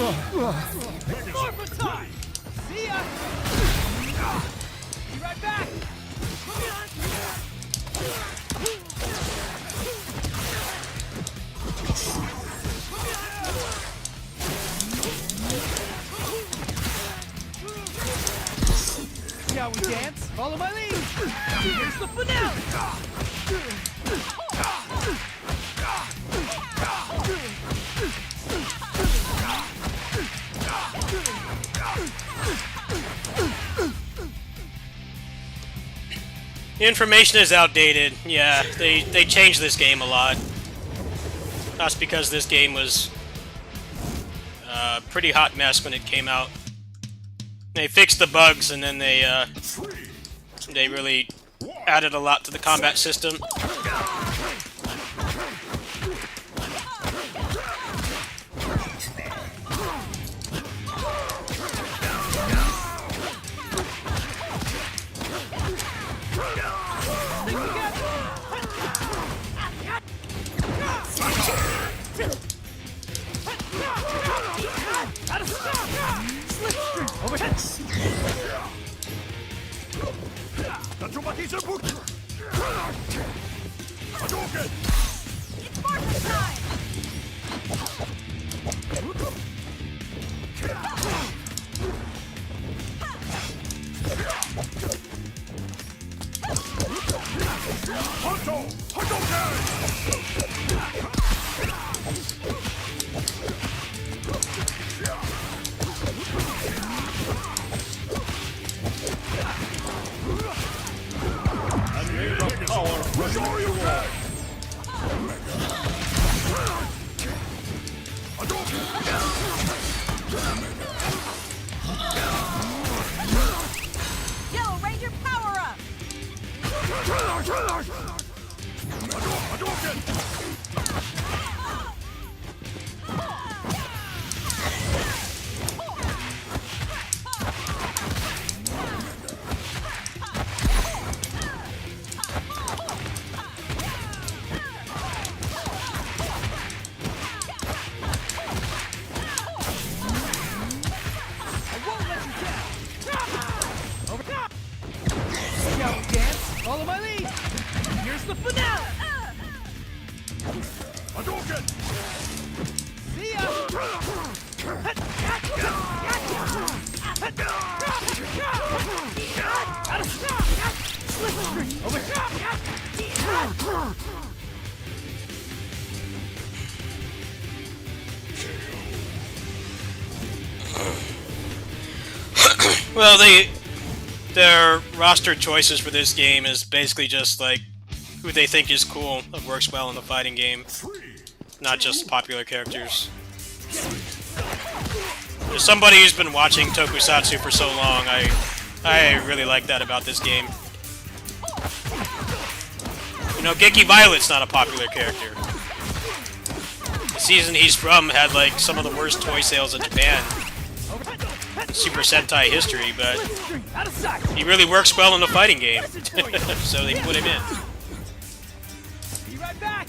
Morphin time. See ya. Be right back. Shall we dance? Follow my lead. Here's the finale. The information is outdated. Yeah, they changed this game a lot. That's because this game was a pretty hot mess when it came out. They fixed the bugs and then they really added a lot to the combat system. It's Morphin time! Yo, Ranger, power up! Shall we dance? Follow my lead. Here's the finale. See ya. Well, their roster choices for this game is basically just like who they think is cool that works well in the fighting game, not just popular characters. As somebody who's been watching Tokusatsu for so long, I really like that about this game. You know, Genki Violet's not a popular character. The season he's from had like some of the worst toy sales in Japan. Super Sentai history, but he really works well in the fighting game, so they put him in. Be right back.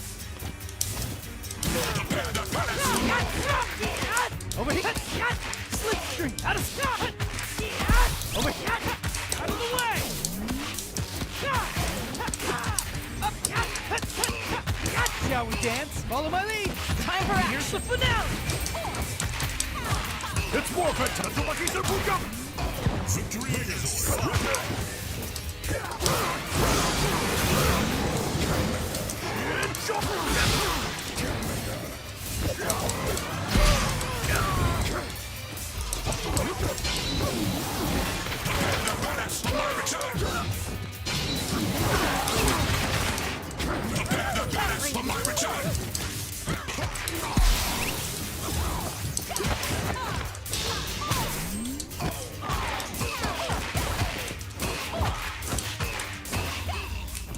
Over here. Slipstream. Out of stop. Over here. Out of the way. Shall we dance? Follow my lead. Time for action. Here's the finale. It's more Tatsumaki Seppuku! Victory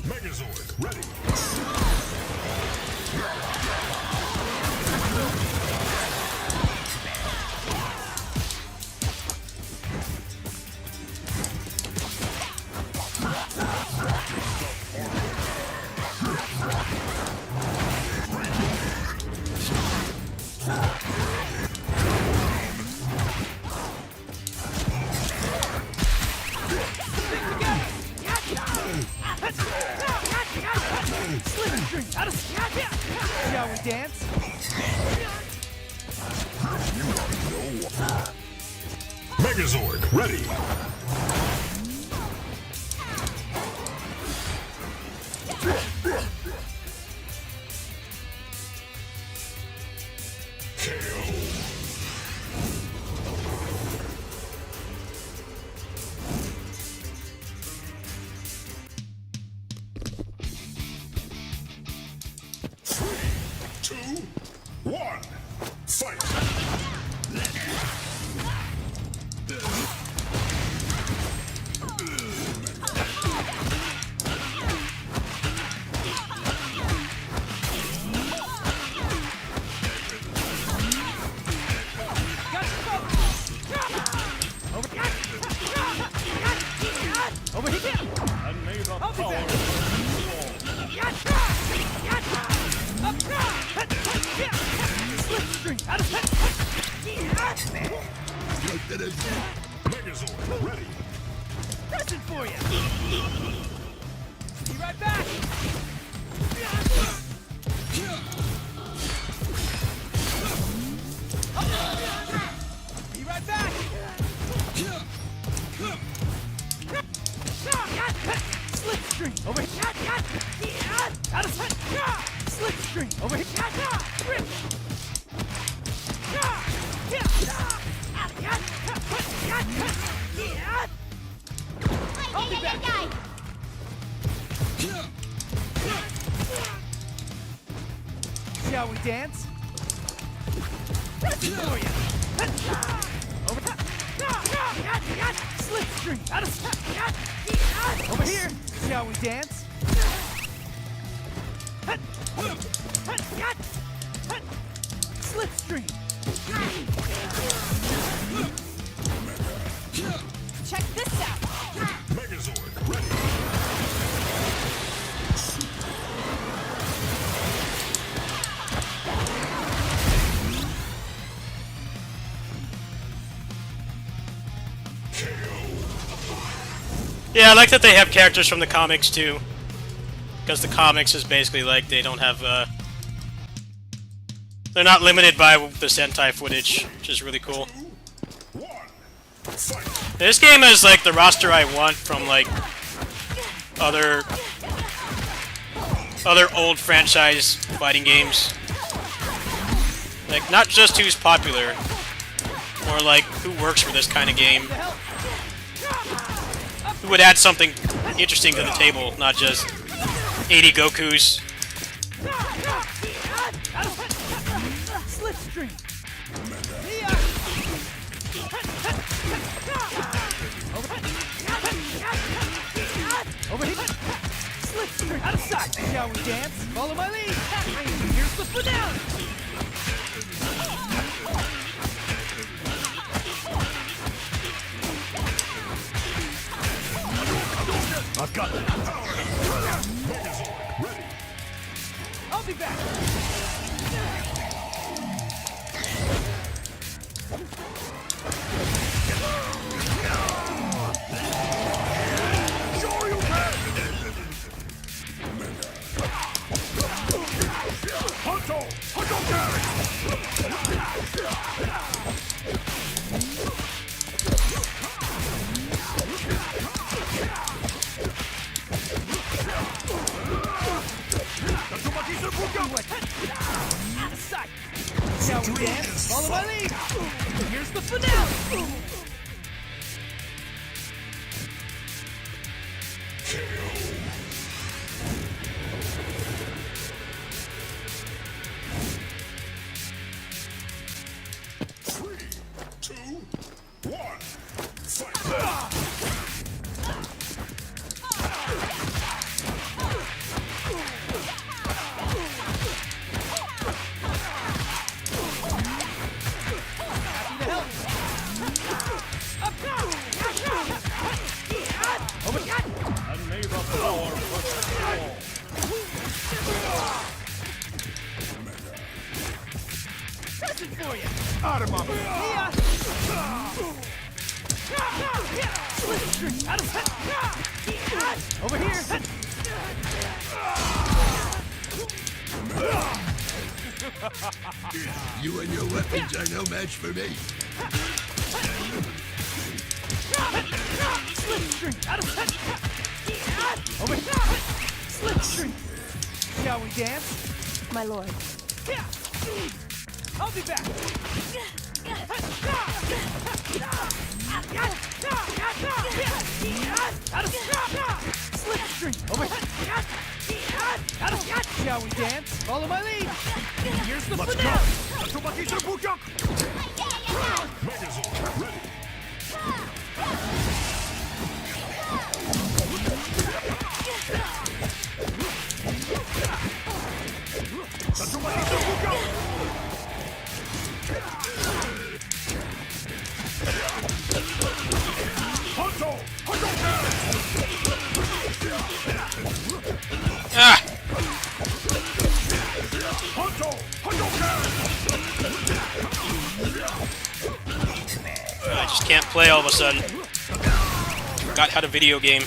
Megazord, ready! dance? Megazord, ready. Two, one, fight! Over here! And may the I'll be power back. Slipstream out of Megazord, ready. Pressing for you! Be right back! Be right back! Slipstream over here! Out of sight! Slipstream over here! Rip! I'll be back! Shall we dance? Pressing for you! Over Slipstream out of sight! Over here! Shall we dance? Slipstream! Check this out. Megazord, ready. Yeah, I like that they have characters from the comics too. Because the comics is basically like they don't have, they're not limited by the Sentai footage, which is really cool. One, fight! This game has like the roster I want from like other old franchise fighting games. Like not just who's popular, more like who works for this kind of game. Who would add something interesting to the table, not just 80 Gokus. Slipstream! Over here! Slipstream! Out of sight! Shall we dance? Follow my lead! Here's the finale! I've got it. Megazord, ready. I'll be back! Sure you can! Hunto! Hunto Gary! Out of sight! Shall we dance? Follow my lead! Here's the finale! Three, two, one, fight! And may the power protect all. Pressing for you! Out of my way! Slipstream! Out of sight! Over here! You and your weapons are no match for me. Slipstream! Out of over Slipstream! Shall we dance? My lord. I'll be back! Slipstream! Over Shall we dance? Follow my lead! Here's the Let's go. finale! Tatsumaki Serbukyuk. Megazord ready. Tatsumaki Serbukyuk. Hanzo! Hadouken! Ah! Hanzo! Hadouken! I just can't play all of a sudden. Forgot how to video game.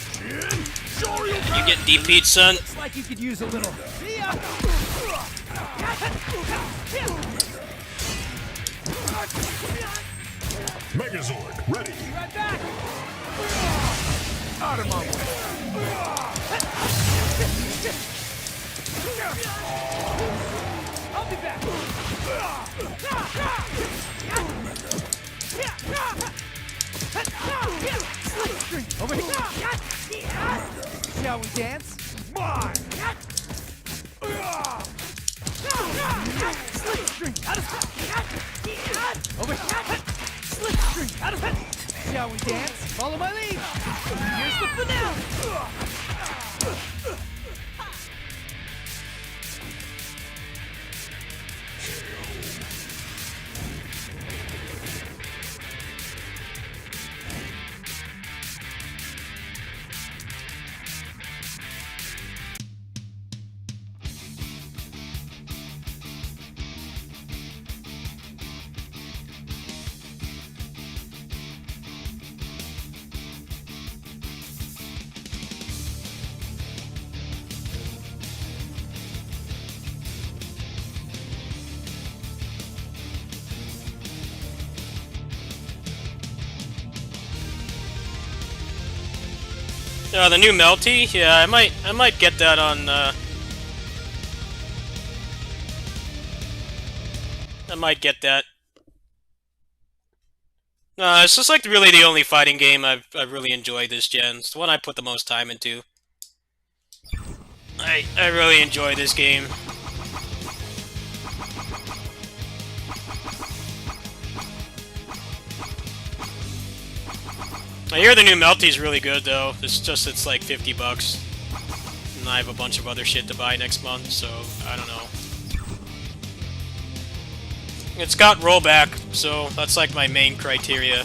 You get DP'd, son. Looks like you could use a little. See ya! Megazord ready. Right back! Out of my way! I'll be back! Slipstream! Over here! Shall we dance? Mine! Slipstream! Out of over Slipstream! Out of Shall we dance? Follow my lead! Here's the finale! The new Melty? Yeah, I might get that on, I might get that. It's just like really the only fighting game I've really enjoyed this gen. It's the one I put the most time into. I really enjoy this game. I hear the new Melty's really good though. It's like $50. And I have a bunch of other shit to buy next month, so I don't know. It's got rollback, so that's like my main criteria.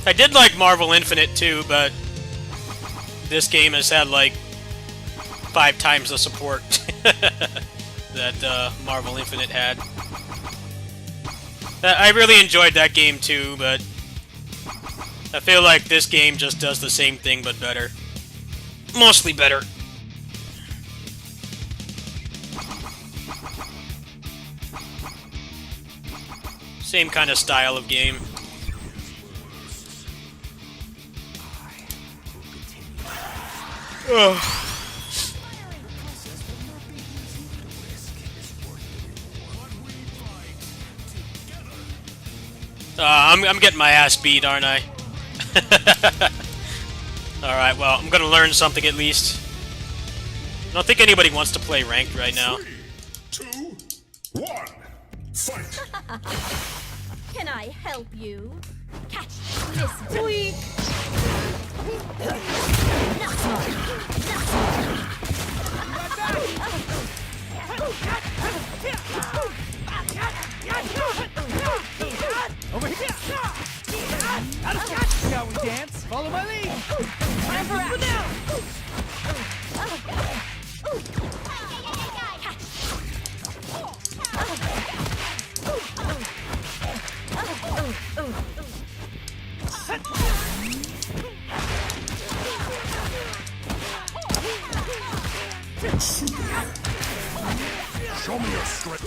I did like Marvel Infinite too, but this game has had like 5 times the support that Marvel Infinite had. I really enjoyed that game too, but I feel like this game just does the same thing but better. Mostly better. Same kind of style of game. Ugh. I'm getting my ass beat, aren't I? Alright, well, I'm gonna learn something at least. I don't think anybody wants to play ranked right now. 3, 2, 1, Fight! Can I help you? Catch this tweak! Over here! Shall we dance? Follow my lead! Time for action! Show me your strength!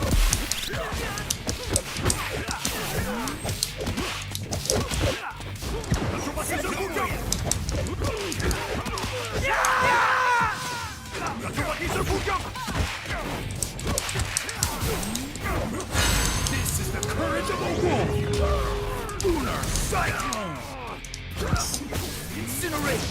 This is the courage of a wolf! Lunar Cyclone! Incinerate!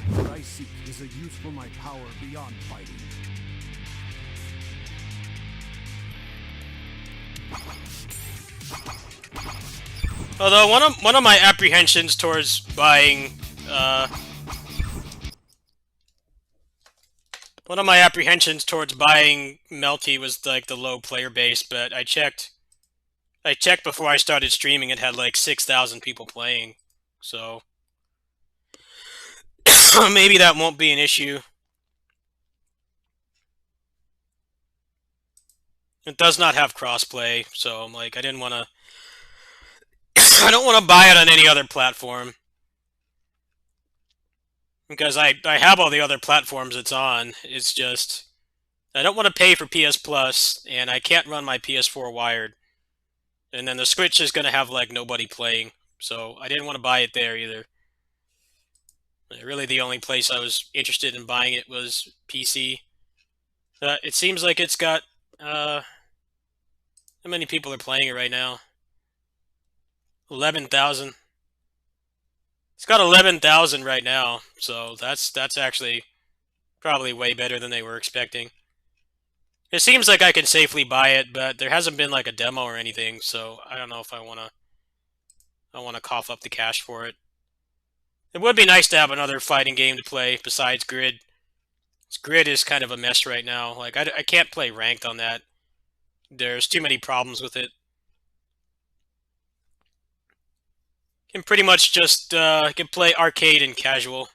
What I seek is a use for my power beyond fighting. Although one of my apprehensions towards buying Melty was like the low player base, but I checked before I started streaming, it had like 6,000 people playing, so maybe that won't be an issue. It does not have crossplay, so I'm like, I didn't want to I don't want to buy it on any other platform. Because I have all the other platforms it's on. It's just, I don't want to pay for PS Plus, and I can't run my PS4 wired. And then the Switch is going to have, like, nobody playing. So I didn't want to buy it there either. Really, the only place I was interested in buying it was PC. It seems like it's got, how many people are playing it right now? 11,000. It's got 11,000 right now, so that's actually probably way better than they were expecting. It seems like I can safely buy it, but there hasn't been like a demo or anything, so I don't know if I want to cough up the cash for it. It would be nice to have another fighting game to play besides Grid. Grid is kind of a mess right now. Like I can't play ranked on that. There's too many problems with it. Can pretty much just can play arcade and casual.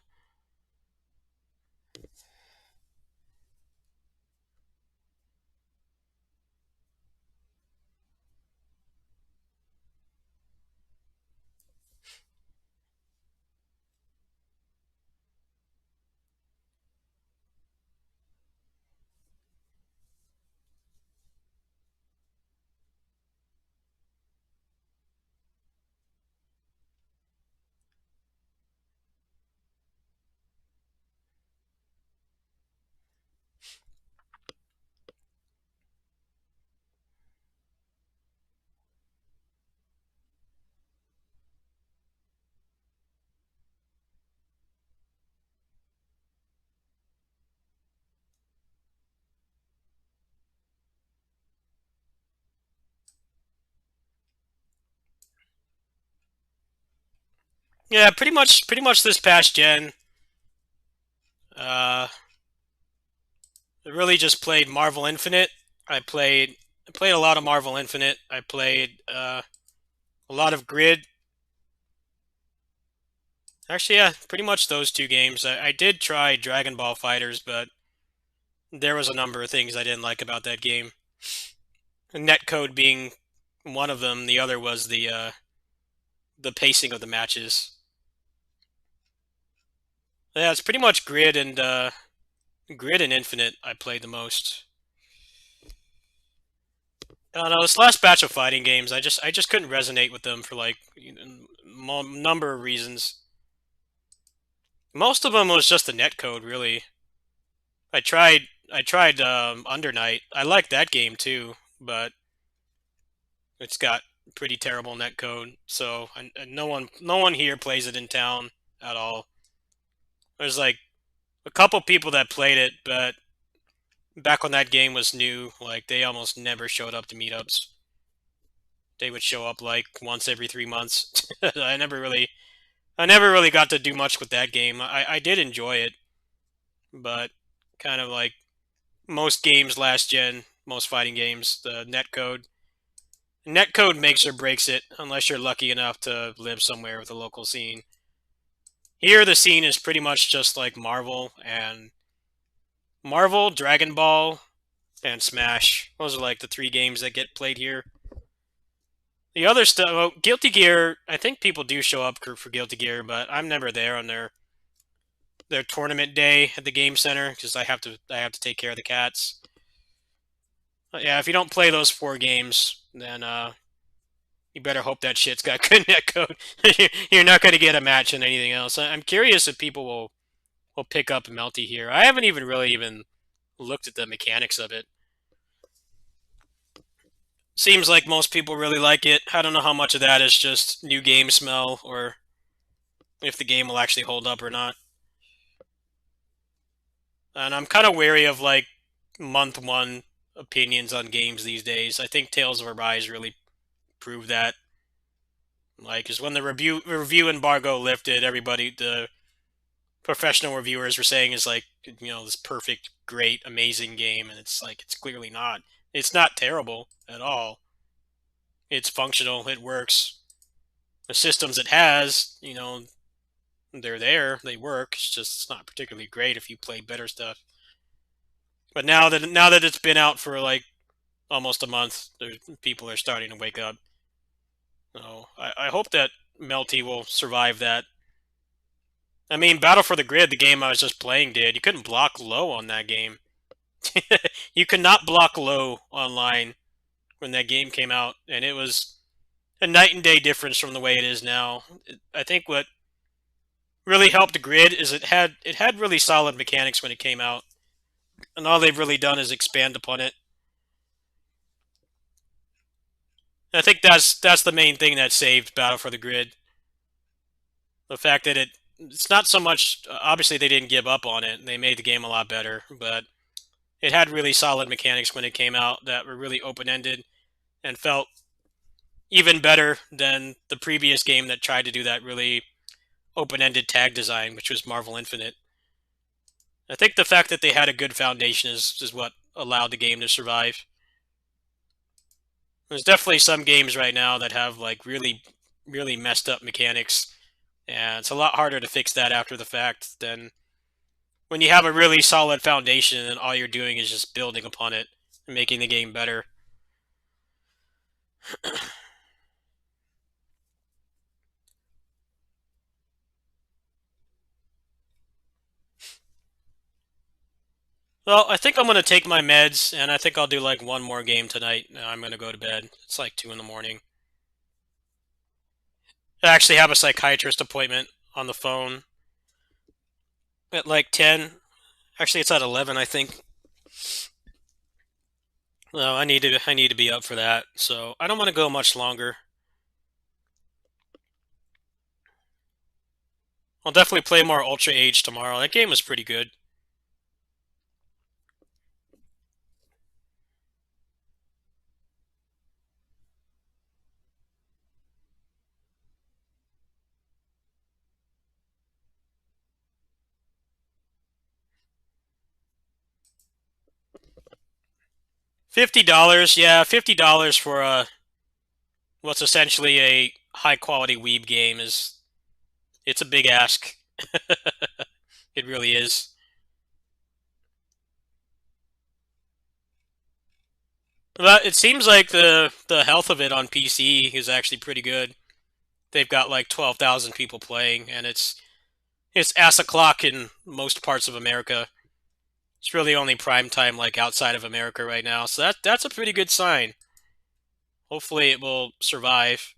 Yeah, pretty much this past gen. I really just played Marvel Infinite. I played a lot of Marvel Infinite. I played a lot of Grid. Actually, yeah, pretty much those two games. I did try Dragon Ball Fighters, but there was a number of things I didn't like about that game. Netcode being one of them. The other was the pacing of the matches. Yeah, it's pretty much Grid and Infinite I played the most. I don't know, this last batch of fighting games, I just couldn't resonate with them for like number of reasons. Most of them was just the netcode, really. I tried Under Night. I like that game too, but it's got pretty terrible netcode. So and no one here plays it in town at all. There's like a couple people that played it, but back when that game was new, like they almost never showed up to meetups. They would show up like once every 3 months. I never really got to do much with that game. I did enjoy it, but kind of like most games last gen, most fighting games, the netcode makes or breaks it unless you're lucky enough to live somewhere with a local scene. Here the scene is pretty much just like Marvel, Dragon Ball, and Smash. Those are like the 3 games that get played here. The other stuff, well, Guilty Gear, I think people do show up for Guilty Gear, but I'm never there on their tournament day at the game center because I have to take care of the cats. But yeah, if you don't play those 4 games, then you better hope that shit's got good netcode. You're not going to get a match in anything else. I'm curious if people will pick up Melty here. I haven't even looked at the mechanics of it. Seems like most people really like it. I don't know how much of that is just new game smell or if the game will actually hold up or not. And I'm kind of wary of like month 1 opinions on games these days. I think Tales of Arise really proved that. Like, because when the review embargo lifted, the professional reviewers were saying is like, this perfect, great, amazing game, and it's like it's clearly not. It's not terrible at all. It's functional. It works. The systems it has, they're there. They work. It's not particularly great if you play better stuff. But now that it's been out for like almost a month, people are starting to wake up. So I hope that Melty will survive that. I mean, Battle for the Grid, the game I was just playing, did. You couldn't block low on that game. You could not block low online when that game came out, and it was a night and day difference from the way it is now. I think what really helped the Grid is it had really solid mechanics when it came out, and all they've really done is expand upon it. I think that's the main thing that saved Battle for the Grid. The fact that it's not so much, obviously they didn't give up on it, and they made the game a lot better, but it had really solid mechanics when it came out that were really open-ended and felt even better than the previous game that tried to do that really open-ended tag design, which was Marvel Infinite. I think the fact that they had a good foundation is what allowed the game to survive. There's definitely some games right now that have like really, really messed up mechanics, and it's a lot harder to fix that after the fact than when you have a really solid foundation and all you're doing is just building upon it and making the game better. Well, I think I'm going to take my meds, and I think I'll do like one more game tonight. I'm going to go to bed. It's like 2 in the morning. I actually have a psychiatrist appointment on the phone at like 10. Actually, it's at 11, I think. No, I need to be up for that, so I don't want to go much longer. I'll definitely play more Ultra Age tomorrow. That game was pretty good. $50, yeah, $50 for what's essentially a high quality weeb game it's a big ask. It really is. But it seems like the health of it on PC is actually pretty good. They've got like 12,000 people playing, and it's ass o'clock in most parts of America. It's really only prime time like outside of America right now, so that's a pretty good sign. Hopefully it will survive.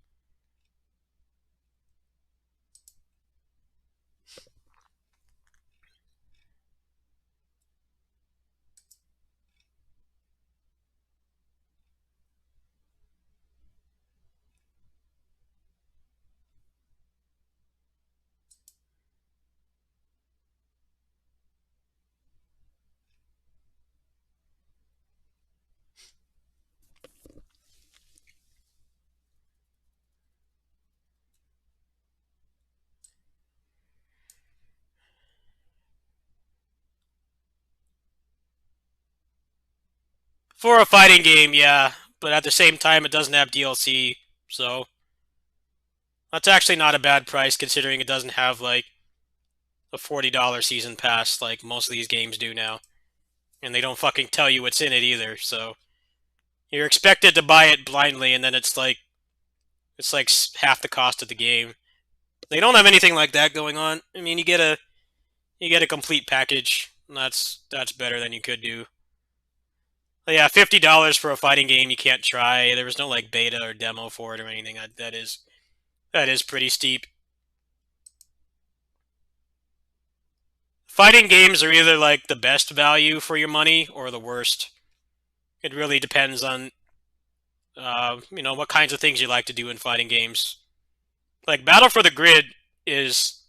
For a fighting game, yeah, but at the same time, it doesn't have DLC, so that's actually not a bad price considering it doesn't have like a $40 season pass like most of these games do now, and they don't fucking tell you what's in it either. So you're expected to buy it blindly, and then it's like half the cost of the game. They don't have anything like that going on. I mean, you get a complete package, and that's better than you could do. But yeah, $50 for a fighting game you can't try. There was no like beta or demo for it or anything. That is pretty steep. Fighting games are either like the best value for your money or the worst. It really depends on what kinds of things you like to do in fighting games. Like Battle for the Grid is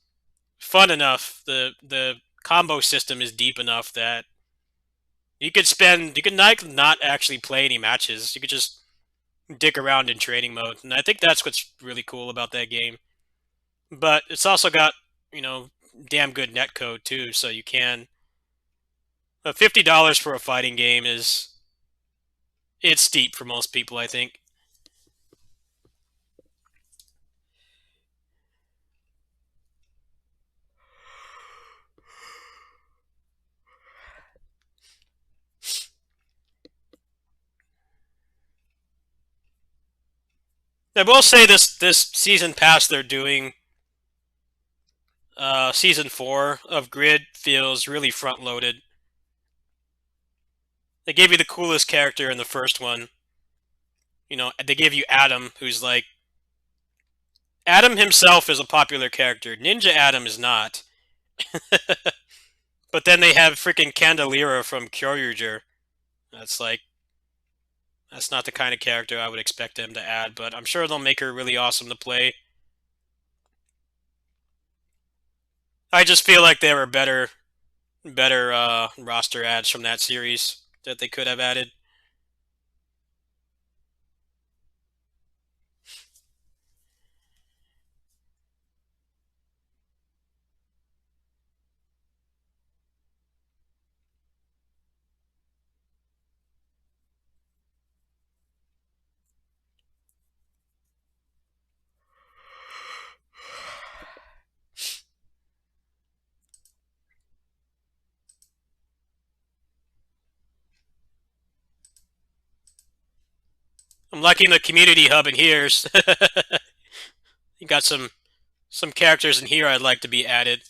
fun enough. The combo system is deep enough that you could not actually play any matches. You could just dick around in training mode, and I think that's what's really cool about that game. But it's also got damn good netcode too, so you can. But $50 for a fighting game it's steep for most people, I think. I will say this season pass they're doing, season 4 of Grid feels really front loaded. They gave you the coolest character in the first one. They gave you Adam, who's like Adam himself is a popular character. Ninja Adam is not. But then they have freaking Candelira from Kyoryuger. That's like that's not the kind of character I would expect them to add, but I'm sure they'll make her really awesome to play. I just feel like there were better roster ads from that series that they could have added. I'm liking the community hub in here. You got some characters in here I'd like to be added.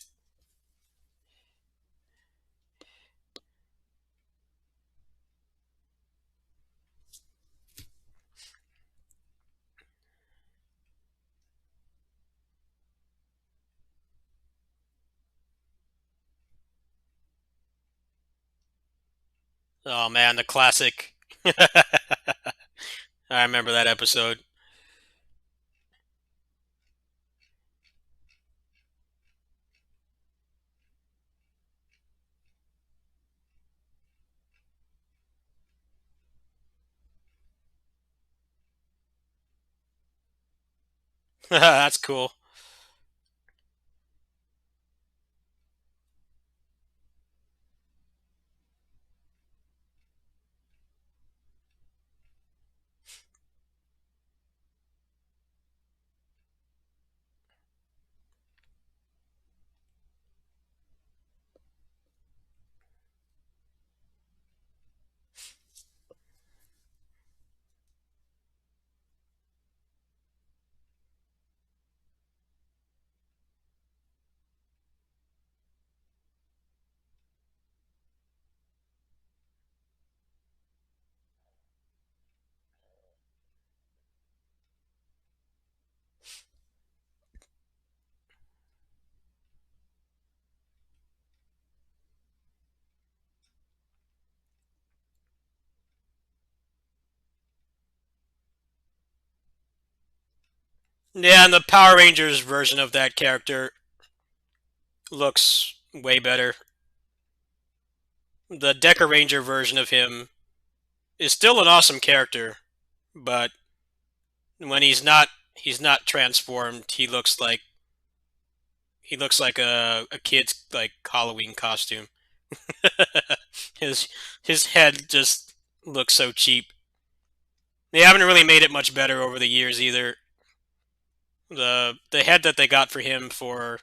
Oh man, the classic. I remember that episode. That's cool. Yeah, and the Power Rangers version of that character looks way better. The Deca Ranger version of him is still an awesome character, but when he's not transformed, he looks like a kid's like Halloween costume. his his head just looks so cheap. They haven't really made it much better over the years either. The head that they got for him for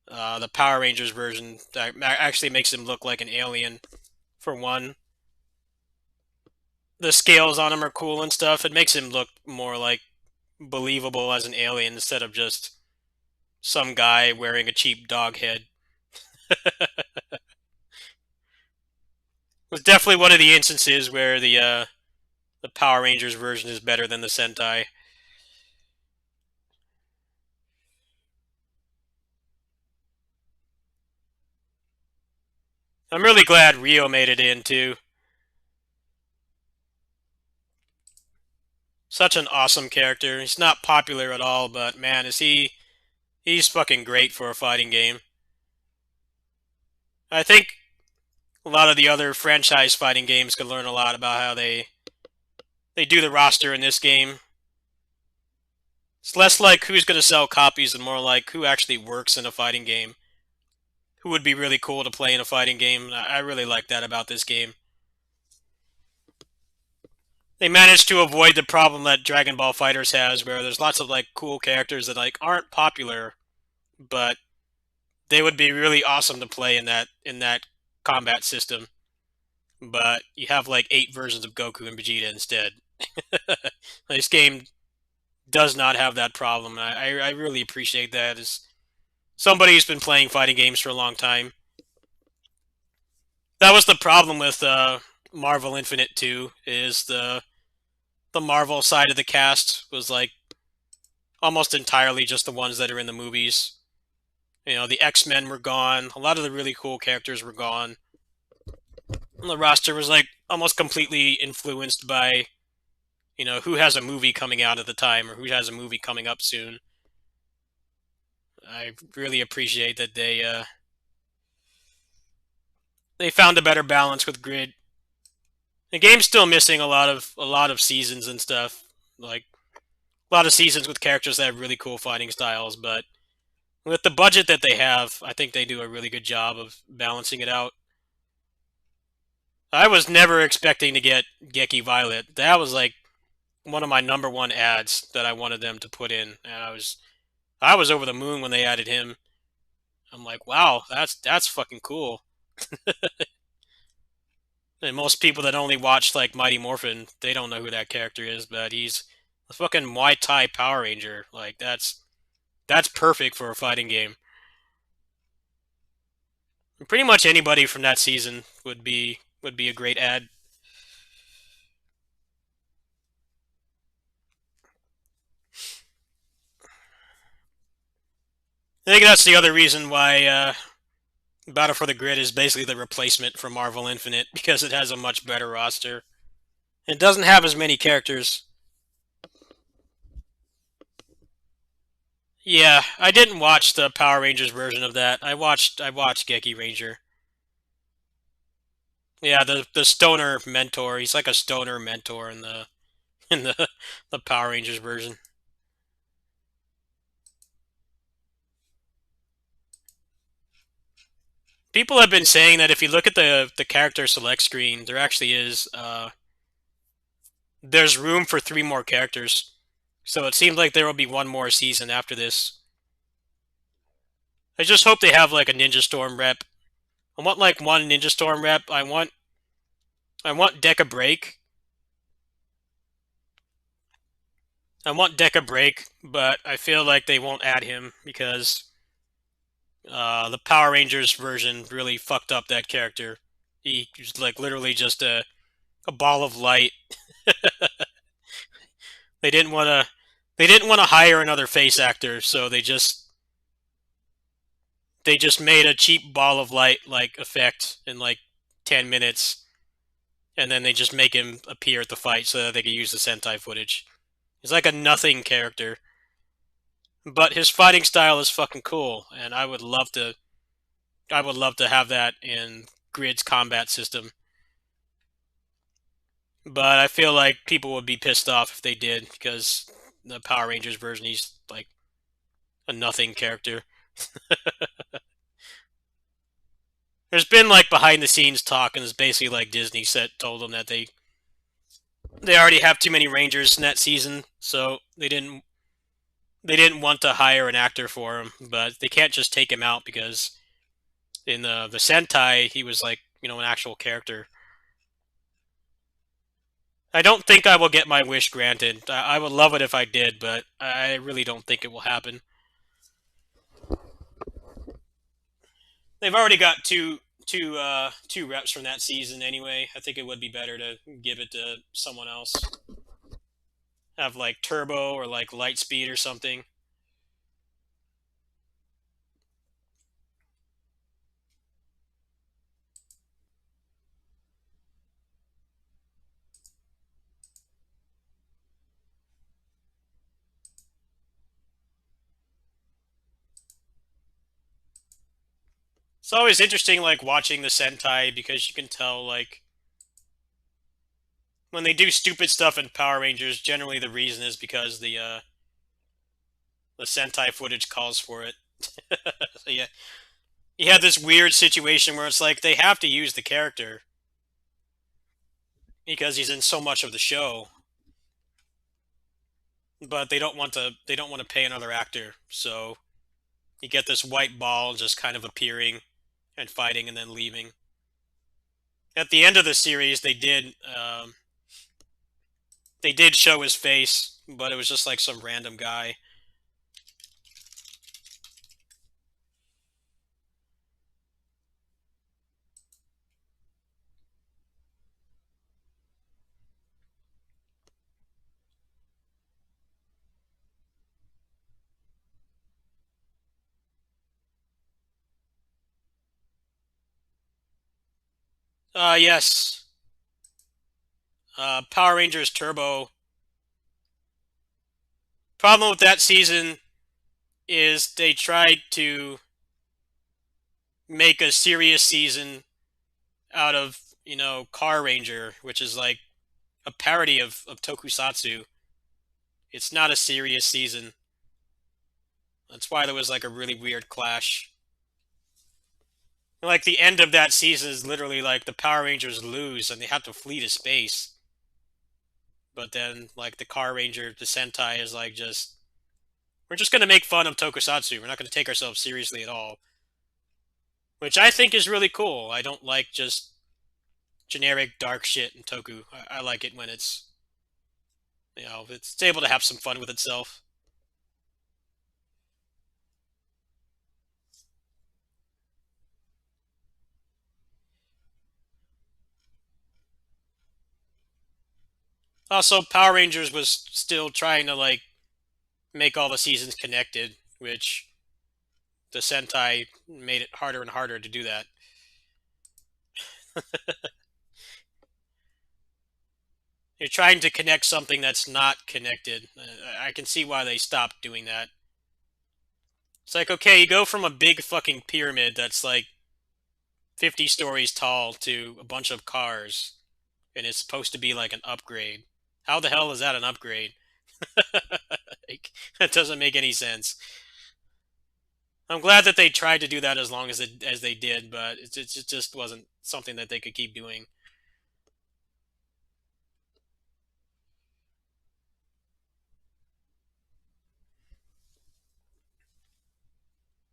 the Power Rangers version that actually makes him look like an alien. For one, the scales on him are cool and stuff. It makes him look more like believable as an alien instead of just some guy wearing a cheap dog head. It was definitely one of the instances where the Power Rangers version is better than the Sentai. I'm really glad Rio made it in too. Such an awesome character. He's not popular at all, but man, he's fucking great for a fighting game. I think a lot of the other franchise fighting games could learn a lot about how they do the roster in this game. It's less like who's going to sell copies and more like who actually works in a fighting game. Who would be really cool to play in a fighting game. I really like that about this game. They managed to avoid the problem that Dragon Ball FighterZ has, where there's lots of like cool characters that like aren't popular, but they would be really awesome to play in that combat system. But you have like 8 versions of Goku and Vegeta instead. This game does not have that problem. I really appreciate that as somebody who's been playing fighting games for a long time. That was the problem with Marvel Infinite 2, is the Marvel side of the cast was like almost entirely just the ones that are in the movies. You know, the X-Men were gone. A lot of the really cool characters were gone. And the roster was like almost completely influenced by, who has a movie coming out at the time or who has a movie coming up soon. I really appreciate that they found a better balance with Grid. The game's still missing a lot of seasons and stuff, like a lot of seasons with characters that have really cool fighting styles, but with the budget that they have, I think they do a really good job of balancing it out. I was never expecting to get Geki Violet. That was like one of my number one ads that I wanted them to put in, and I was over the moon when they added him. I'm like, wow, that's fucking cool. And most people that only watch like Mighty Morphin, they don't know who that character is, but he's a fucking Muay Thai Power Ranger. Like that's perfect for a fighting game. Pretty much anybody from that season would be a great ad. I think that's the other reason why Battle for the Grid is basically the replacement for Marvel Infinite, because it has a much better roster. It doesn't have as many characters. Yeah, I didn't watch the Power Rangers version of that. I watched Geki Ranger. Yeah, the stoner mentor. He's like a stoner mentor in the in the Power Rangers version. People have been saying that if you look at the character select screen, there actually is there's room for 3 more characters. So it seems like there will be one more season after this. I just hope they have like a Ninja Storm rep. I want like one Ninja Storm rep. I want Deca Break. I want Deca Break, but I feel like they won't add him because the Power Rangers version really fucked up that character. He's like literally just a ball of light. They didn't want to they didn't want to hire another face actor, so they just made a cheap ball of light like effect in like 10 minutes, and then they just make him appear at the fight so that they could use the Sentai footage. He's like a nothing character. But his fighting style is fucking cool, and I would love to. I would love to have that in Grid's combat system. But I feel like people would be pissed off if they did, because the Power Rangers version, he's like a nothing character. There's been like behind the scenes talk, and it's basically like Disney told them that they already have too many Rangers in that season, so they didn't want to hire an actor for him, but they can't just take him out because in the Sentai he was like an actual character. I don't think I will get my wish granted. I would love it if I did, but I really don't think it will happen. They've already got two reps from that season anyway. I think it would be better to give it to someone else. Have like Turbo or like Lightspeed or something. It's always interesting like watching the Sentai because you can tell like when they do stupid stuff in Power Rangers, generally the reason is because the Sentai footage calls for it. So yeah, you have this weird situation where it's like they have to use the character because he's in so much of the show, but they don't want to pay another actor. So you get this white ball just kind of appearing and fighting and then leaving. At the end of the series, they did show his face, but it was just like some random guy. Yes. Power Rangers Turbo. Problem with that season is they tried to make a serious season out of, Car Ranger, which is like a parody of Tokusatsu. It's not a serious season. That's why there was like a really weird clash. Like the end of that season is literally like the Power Rangers lose and they have to flee to space. But then like the Car Ranger, the Sentai is like we're just gonna make fun of Tokusatsu. We're not gonna take ourselves seriously at all. Which I think is really cool. I don't like just generic dark shit in Toku. I like it when it's able to have some fun with itself. Also, Power Rangers was still trying to like make all the seasons connected, which the Sentai made it harder and harder to do that. You're trying to connect something that's not connected. I can see why they stopped doing that. It's like, okay, you go from a big fucking pyramid that's like 50 stories tall to a bunch of cars, and it's supposed to be like an upgrade. How the hell is that an upgrade? Like, that doesn't make any sense. I'm glad that they tried to do that as long as they did, but it just wasn't something that they could keep doing.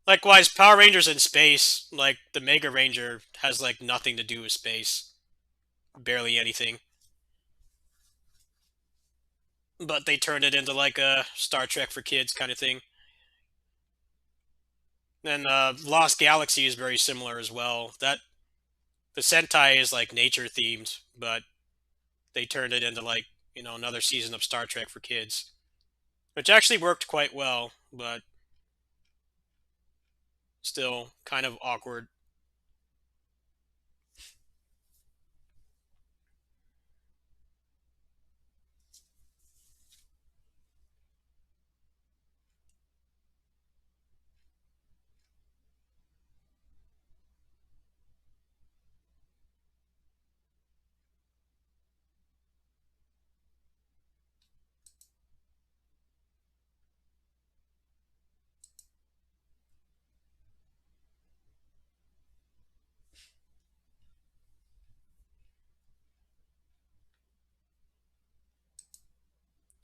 Likewise, Power Rangers in space, like the Mega Ranger, has like nothing to do with space, barely anything. But they turned it into like a Star Trek for kids kind of thing. Then Lost Galaxy is very similar as well. That the Sentai is like nature themed, but they turned it into like another season of Star Trek for kids, which actually worked quite well, but still kind of awkward.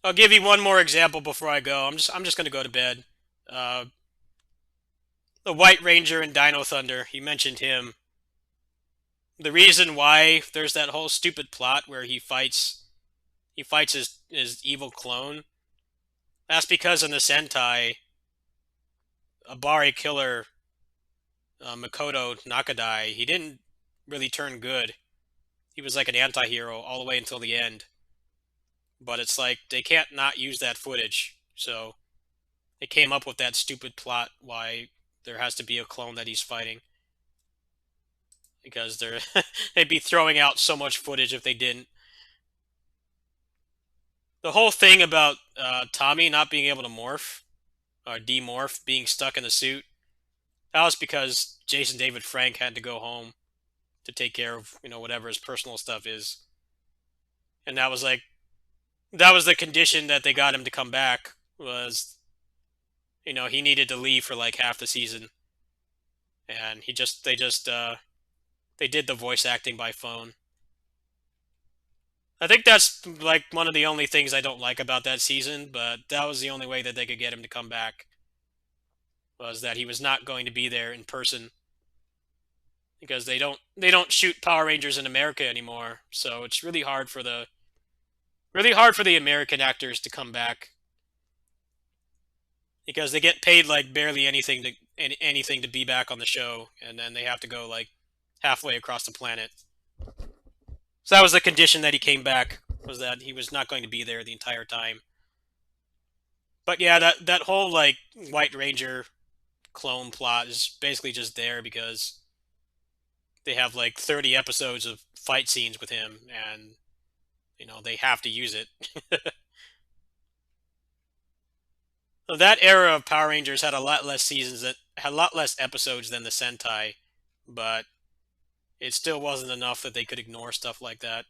I'll give you one more example before I go. I'm just gonna go to bed. Uh, the White Ranger and Dino Thunder. You mentioned him. The reason why there's that whole stupid plot where he fights his evil clone. That's because in the Sentai, Abari Killer Makoto Nakadai, he didn't really turn good. He was like an anti-hero all the way until the end. But it's like they can't not use that footage. So they came up with that stupid plot why there has to be a clone that he's fighting. Because they'd be throwing out so much footage if they didn't. The whole thing about Tommy not being able to morph, or demorph, being stuck in the suit, that was because Jason David Frank had to go home to take care of, whatever his personal stuff is. And that was the condition that they got him to come back, was, he needed to leave for like half the season. And they did the voice acting by phone. I think that's like one of the only things I don't like about that season, but that was the only way that they could get him to come back, was that he was not going to be there in person, because they don't shoot Power Rangers in America anymore. So it's really hard for the American actors to come back, because they get paid like barely anything to be back on the show, and then they have to go like halfway across the planet. So that was the condition that he came back, was that he was not going to be there the entire time. But yeah, that whole like White Ranger clone plot is basically just there because they have like 30 episodes of fight scenes with him, and they have to use it. So that era of Power Rangers had a lot less episodes than the Sentai, but it still wasn't enough that they could ignore stuff like that.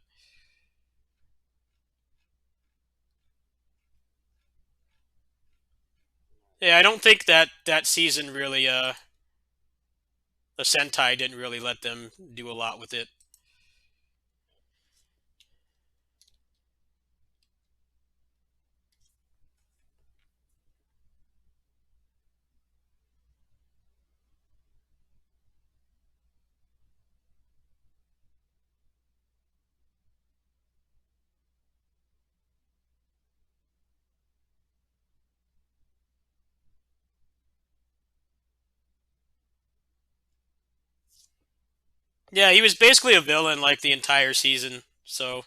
Yeah, I don't think that season really, the Sentai didn't really let them do a lot with it. Yeah, he was basically a villain like the entire season, so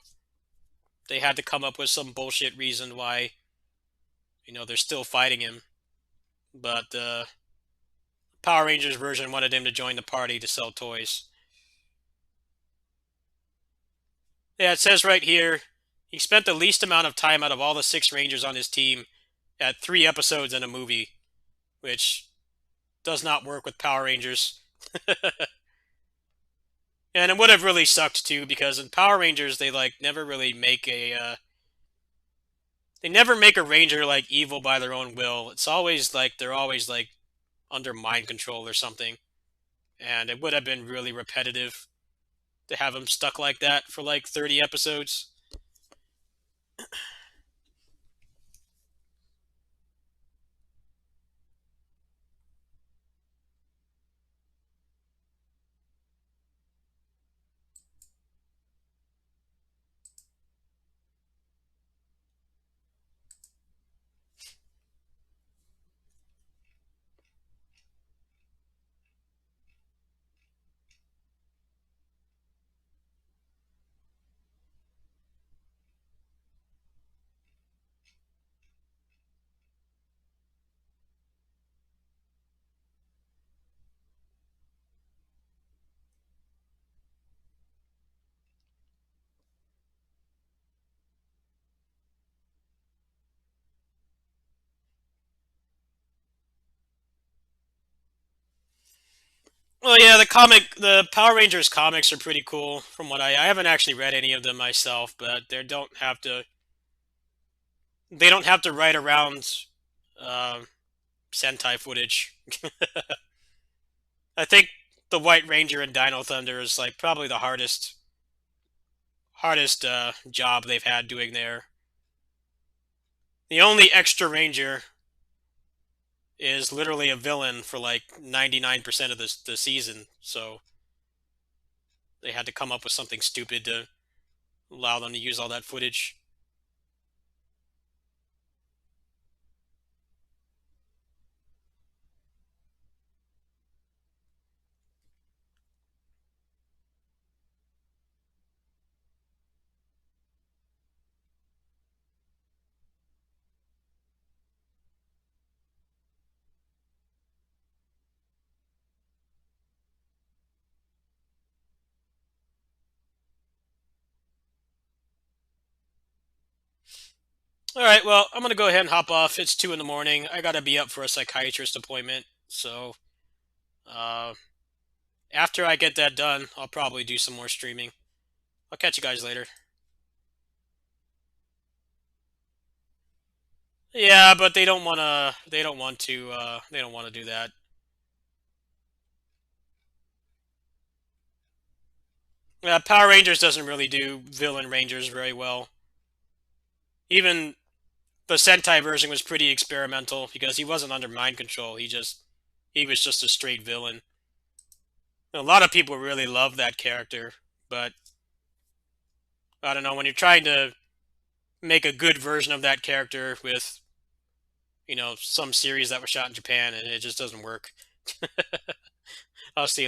they had to come up with some bullshit reason why, they're still fighting him. But the Power Rangers version wanted him to join the party to sell toys. Yeah, it says right here, he spent the least amount of time out of all the 6 Rangers on his team at 3 episodes in a movie, which does not work with Power Rangers. And it would have really sucked too, because in Power Rangers they like never really make they never make a ranger like evil by their own will. It's always like they're always like under mind control or something. And it would have been really repetitive to have them stuck like that for like 30 episodes. Well, yeah, the Power Rangers comics are pretty cool. From what I haven't actually read any of them myself, but they don't have to write around uh, Sentai footage. I think the White Ranger and Dino Thunder is like probably the hardest job they've had doing The only extra ranger is literally a villain for like 99% of the season, so they had to come up with something stupid to allow them to use all that footage. Alright, well, I'm gonna go ahead and hop off. It's 2 in the morning. I gotta be up for a psychiatrist appointment, so uh, after I get that done, I'll probably do some more streaming. I'll catch you guys later. Yeah, but they don't wanna. They don't want to. They don't want to do that. Power Rangers doesn't really do villain Rangers very well. Even the Sentai version was pretty experimental because he wasn't under mind control. He was just a straight villain. A lot of people really love that character, but I don't know, when you're trying to make a good version of that character with, some series that was shot in Japan, and it just doesn't work. I'll see you